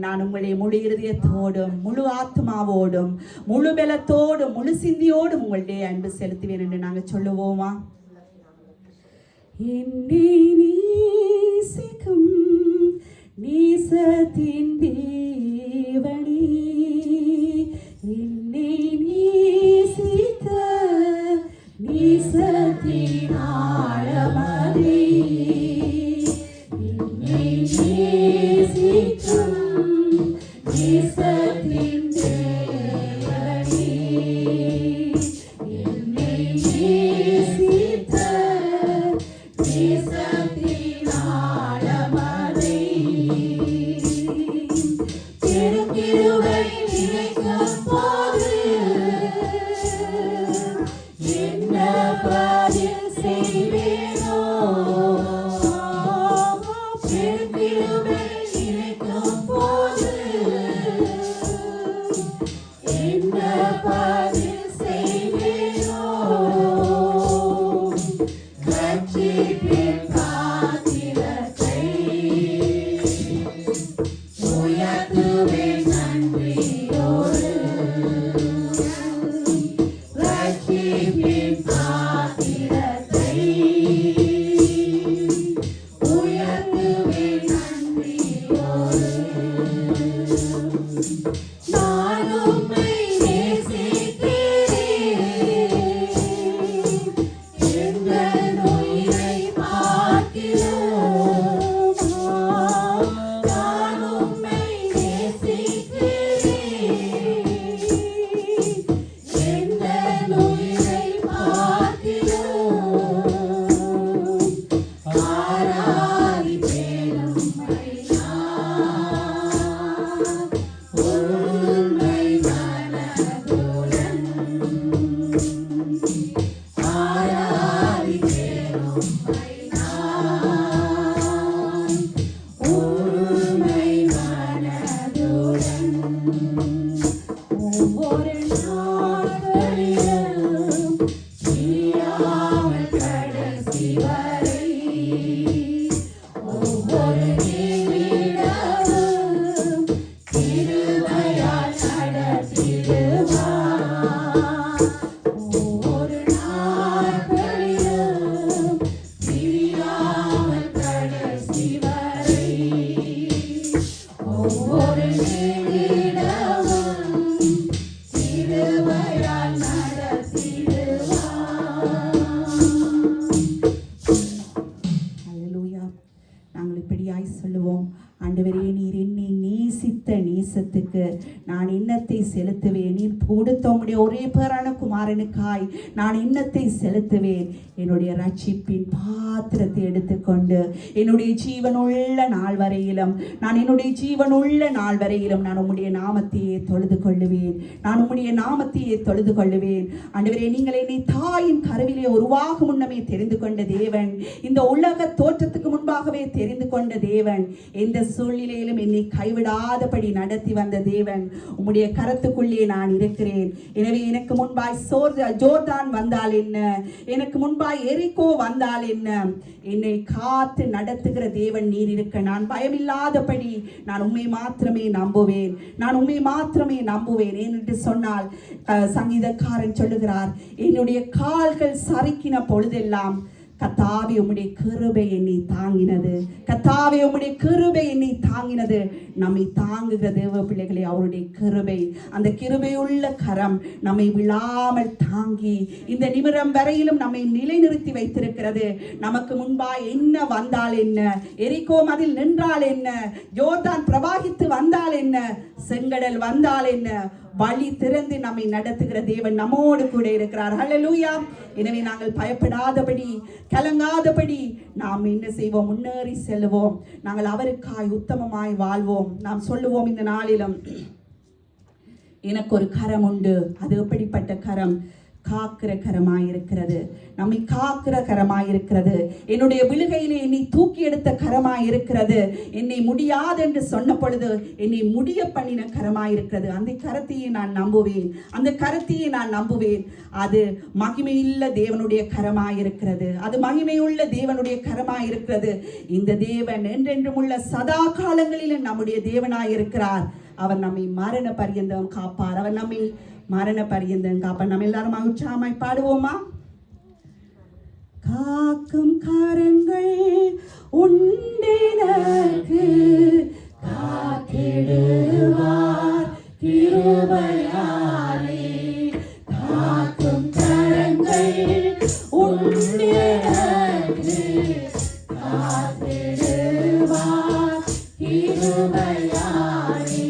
நான் உங்களுடைய முழு இருதயத்தோடும் முழு ஆத்மாவோடும் முழு பலத்தோடும் முழு சிந்தியோடும் உங்களுடைய அன்பு செலுத்துவேன் என்று நாங்கள் சொல்லுவோமா? என்னை நேசிக்கும் நேசத்தின் தேவனே, என்னை நேசித்த நேசத்தின் ஆழமதே, என்னை நேசிக்கும் நேசத்தின் தேவனே, என்னை நேசித்த நேசத்தின் ஆழமதே, பெருங்கிருபை நினைக்கும் போது என்ன பதில் செய்வேனோ? பெருங்கிருபை நினைக்கும் போது என்ன பதில் செய்வேனோ? ரட்சிப்பின் பாத்திரத்தை உயர்த்துவேன் நன்றியோடு. ரட்சிப்பின் பாத்திரத்தை உயர்த்துவேன் நன்றியோடு. நான் உம்மை நேசிக்கிறேன். எங்கள் உயிரை பார்க்கிறோம். நான் உம்மை நேசிக்கிறேன். எங்கள் உயிரை பார்க்கிறோம். ஆராதிப்பேன் உம்மை நான் உண்மை மனதுடன். ஆராதிப்பேன் உம்மை நான் உண்மை மனதுடன். ஒவ்வொரு நாட்களிலும் பிரியாமல் கடைசி வரை, ஒவ்வொரு நிமிடமும் கிருபையால் நடத்திடுவார். ஒவ்வொரு நாட்களிலும் பிரியாமல் கடைசி வரை, ஒவ்வொரு நிமிடமும் கிருபையால் நடத்திடுவார். ஹல்லேலூயா. நாங்கள் இப்படியாய் சொல்லுவோம். ஆண்டவரே, நீர் என்னை நேசித்த நேசத்துக்கு நான் இன்னத்தை செலுத்துவேன். நீ கொடுத்த உம்முடைய ஒரே பேரான குமாரனுக்காய் நான் இன்னத்தை செலுத்துவேன். என்னுடைய ரட்சிப்பின் பாத்திரத்தை எடுத்துக்கொண்டு என்னுடைய ஜீவனுள்ள நாள் வரையிலும் நான் உம்முடைய நாமத்தையே தொழுது கொள்ளுவேன். ஆண்டவரே, நீங்கள் என்னை தாயின் கருவிலே உருவாகும் முன்னமே தெரிந்து கொண்ட தேவன், இந்த உலக தோற்றத்துக்கு முன்பாகவே தெரிந்து கொண்ட தேவன், எந்த சூழ்நிலையிலும் என்னை கைவிடாதபடி நடத்தி வந்த தேவன், உம்முடைய கரத்துக்குள்ளே நான் இருக்கிறேன். எனவே எனக்கு முன்பாய் ஜோர்தான் வந்தால் என்ன, எனக்கு முன்பாய் எரிகோ வந்தால் என்ன, என்னை காத்து நடத்துகிற தேவன் நீர் இருக்க நான் பயமில்லாதபடி நான் உம்மை மாத்திரமே நம்புவேன். ஏனென்று சொன்னால் சங்கீதக்காரன் சொல்லுகிறார், என்னுடைய கால்கள் சறுக்கின பொழுதெல்லாம் கர்த்தாவே உம்முடைய கிருபை என்னை தாங்கினது. நம்மை தாங்குகிற தேவ பிள்ளைகளை அவருடைய கிருபை, அந்த கிருபையுள்ள கரம் நம்மை விழாமல் தாங்கி இந்த நிமிடம் வரையிலும் நம்மை நிலைநிறுத்தி வைத்திருக்கிறது. நமக்கு முன்பாய் என்ன வந்தால் என்ன, எரிகோ மதில் நின்றால் என்ன, யோர்தான் பிரவாகித்து வந்தால் என்ன, செங்கடல் வந்தால் என்ன, வழி திறந்து நம்மை நடத்துகிற தேவன் நம்மோடு கூட இருக்கிறார். ஹல்லேலூயா. எனவே நாங்கள் பயப்படாதபடி, கலங்காதபடி நாம் என்ன செய்வோம்? முன்னேறி செல்வோம். நாங்கள் அவருக்காய் உத்தமமாய் வாழ்வோம். நாம் சொல்லுவோம், இந்த நாளிலும் எனக்கு ஒரு கரம் உண்டு. அது எப்படிப்பட்ட கரம்? காக்கிற கரமாயிருக்கிறது. நம்மை காக்கிற கரமாயிருக்கிறது. என்னுடைய விழுகையிலே என்னை தூக்கி எடுத்த கரமாயிருக்கிறது. என்னை முடியாது என்று சொன்ன பொழுது என்னை முடிய பண்ணின கரமாயிருக்கிறது. அந்த கரத்தையே நான் நம்புவேன். அது மகிமையுள்ள தேவனுடைய கரமாயிருக்கிறது. இந்த தேவன் என்றென்றும் உள்ள சதா காலங்களிலும் நம்முடைய தேவனாயிருக்கிறார். அவர் நம்மை மரண பரியந்தம் காப்பார். நம்ம எல்லாரும் உற்சாகமாய் பாடுவோமா? காக்கும் கரங்கள் உண்டெனக்கு, காத்திடுவார் கிருபையாலே. காக்கும் கரங்கள் உண்டெனக்கு, காத்திடுவார் கிருபையாலே.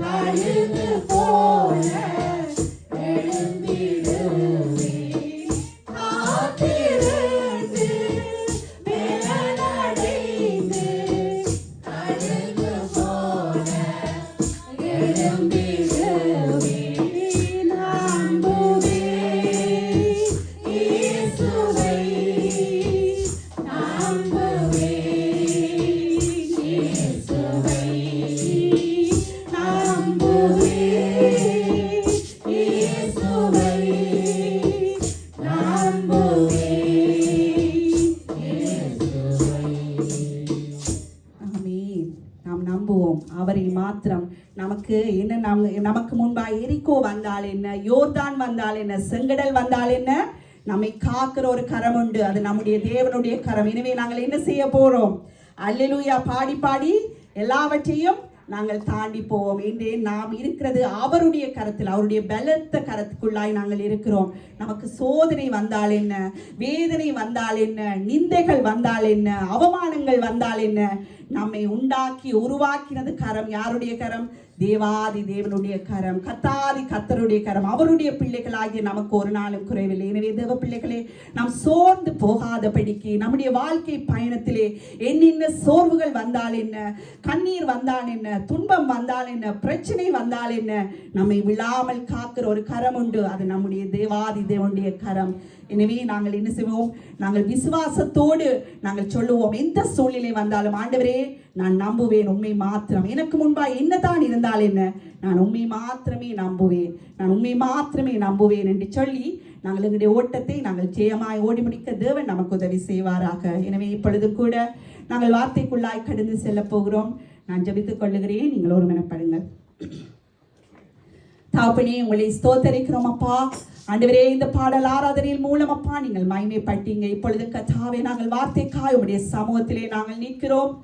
கழுகு போல எழுந்து என்ன நமக்கு முன்பாக எரிகோ வந்தால் என்ன, யோர்தான் வந்தால் என்ன, செங்கடல் வந்தால் என்ன, நம்மை காக்கிற ஒரு கரம் உண்டு. அது நம்முடைய தேவனுடைய கரம். எனவே நாங்கள் என்ன செய்ய போறோம்? அல்லேலூயா பாடி பாடி எல்லாவற்றையும் நாங்கள் தாண்டி போவோம். என்றே நாம் இருக்கிறது அவருடைய கரத்தில், அவருடைய பலத்த கரத்துக்குள்ளாய் நாங்கள் இருக்கிறோம். நமக்கு சோதனை வந்தால் என்ன, வேதனை வந்தால் என்ன, நிந்தைகள் வந்தால் என்ன, அவமானங்கள் வந்தால் என்ன, நம்மை உண்டாக்கி உருவாக்கினது கரம். யாருடைய கரம்? தேவாதி தேவனுடைய கரம், கத்தாதி கத்தருடைய கரம். அவருடைய பிள்ளைகளாகிய நமக்கு ஒரு நாளும் குறைவில்லை. எனவே தேவ பிள்ளைகளே, நாம் சோர்ந்து போகாதபடிக்கு நம்முடைய வாழ்க்கை பயணத்திலே என்னென்ன சோர்வுகள் வந்தால் என்ன, கண்ணீர் வந்தால் என்ன, துன்பம் வந்தால் என்ன, பிரச்சனை வந்தால் என்ன, நம்மை விழாமல் காக்கிற ஒரு கரம் உண்டு. அது நம்முடைய தேவாதி தேவனுடைய கரம். எனவே நாங்கள் என்ன செய்வோம்? நாங்கள் விசுவாசத்தோடு நாங்கள் சொல்லுவோம், எந்த சூழ்நிலை வந்தாலும் ஆண்டவரே நான் நம்புவேன் உண்மை மாத்திரம். எனக்கு முன்பாக என்னதான் இருந்தால் என்ன, நான் உண்மை மாத்திரமே நம்புவேன், நான் உண்மை மாத்திரமே நம்புவேன் என்று சொல்லி நாங்கள் எங்களுடைய ஓட்டத்தை நாங்கள் ஜெயமாய் ஓடி முடிக்க தேவன் நமக்கு உதவி செய்வாராக. எனவே இப்பொழுது கூட நாங்கள் வார்த்தைக்குள்ளாய் கடந்து செல்ல போகிறோம். நான் ஜெபித்துக் கொள்ளுகிறேன், நீங்கள் ஒரு மனப்படுங்கள். தாப்பனே, உங்களை ஸ்தோத்தரிக்கிறோம் அப்பா. ஆண்டவரே, இந்த பாடல் ஆராதனையின் மூலம் அப்பா நீங்கள் மகிமைப்பட்டீங்க. இப்பொழுது கர்த்தாவே, நாங்கள் வார்த்தைக்காய் உம்முடைய சமூகத்திலே நாங்கள் நிற்கிறோம்.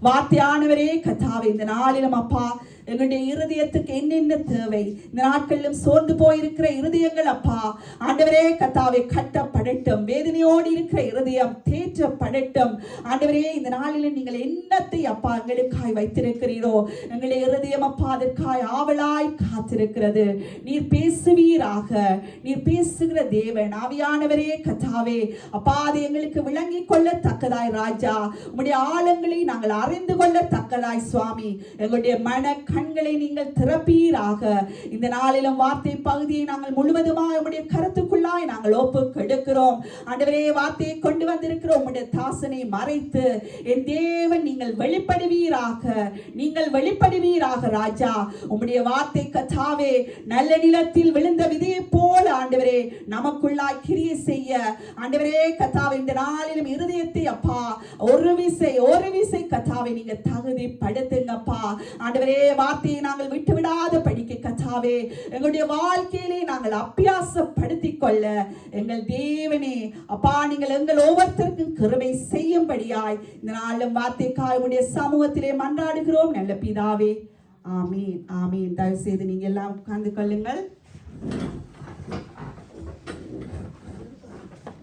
வார்த்தையானவரே கர்த்தாவே, இந்த நாளிலும் அப்பா எங்களுடைய இருதயத்துக்கு என்னென்ன தேவை, இந்த நாட்களிலும் சோர்ந்து போயிருக்கிற இருதயங்கள் அப்பா ஆண்டவரே கர்த்தாவே கட்டப்படட்டும். வேதனையோடு இருக்கிற இருதயம் தேற்றப்படட்டும். ஆண்டவரே, இந்த நாளிலும் நீங்கள் என்னத்தை அப்பா எங்களுக்காய் வைத்திருக்கிறீரோ, எங்களுடைய இருதயம் அப்பா அதற்காய் ஆவலாய் காத்திருக்கிறது. நீர் பேசுவீராக, நீர் பேசுகிற தேவன் ஆவியானவரே கர்த்தாவே அப்பா, அதை எங்களுக்கு விளங்கி கொள்ளத்தக்கதாய் ராஜா, உம்முடைய ஆழங்களை நாங்கள் அறிந்து கொள்ளத்தக்கதாய் சுவாமி, எங்களுடைய மன கண்களை நீங்கள் திறப்பீராக. இந்த நாளிலும் வார்த்தை பகுதியை நாங்கள் முழுவதுமாக உம்முடைய கருத்துக்குள்ளாய் நாங்கள் ஒப்பு கெடுக்கிறோம். ஆண்டவரே, வார்த்தையை கொண்டு வந்திருக்கிறோம். உம்முடைய தாசனை மறைத்து என் தேவன் நீங்கள் வெளிப்படுவீராக, நீங்கள் வெளிப்படுவீராக ராஜா. உம்முடைய வார்த்தை கர்த்தாவே நல்ல நிலத்தில் விழுந்த விதையை போல ஆண்டவரே நமக்குள்ளாய் கிரியை செய்ய ஆண்டவரே கர்த்தாவே, இந்த நாளிலும் இருதயத்தை அப்பா ஒரு விசை கர்த்தாவே நீங்க தகுதி படுத்துங்கப்பா. ஆண்டவரே, வார்த்தையை நாங்கள் விட்டு விடாத படிக்க கர்த்தாவே எங்களுடைய வாழ்க்கையிலே நாங்கள் அபியாசப்படுத்திக் கொள்ள எங்கள் தேவனே அப்பா நீங்கள் எங்கள் ஒவ்வொருத்தருக்கும் கிருபை செய்யும்படியாய் இந்த நாளும் வார்த்தைக்காய் உடைய சமூகத்திலே மன்றாடுகிறோம் நல்ல பிதாவே. ஆமீன் ஆமீன். தயவு செய்து நீங்க எல்லாம் உட்கார்ந்து கொள்ளுங்கள்.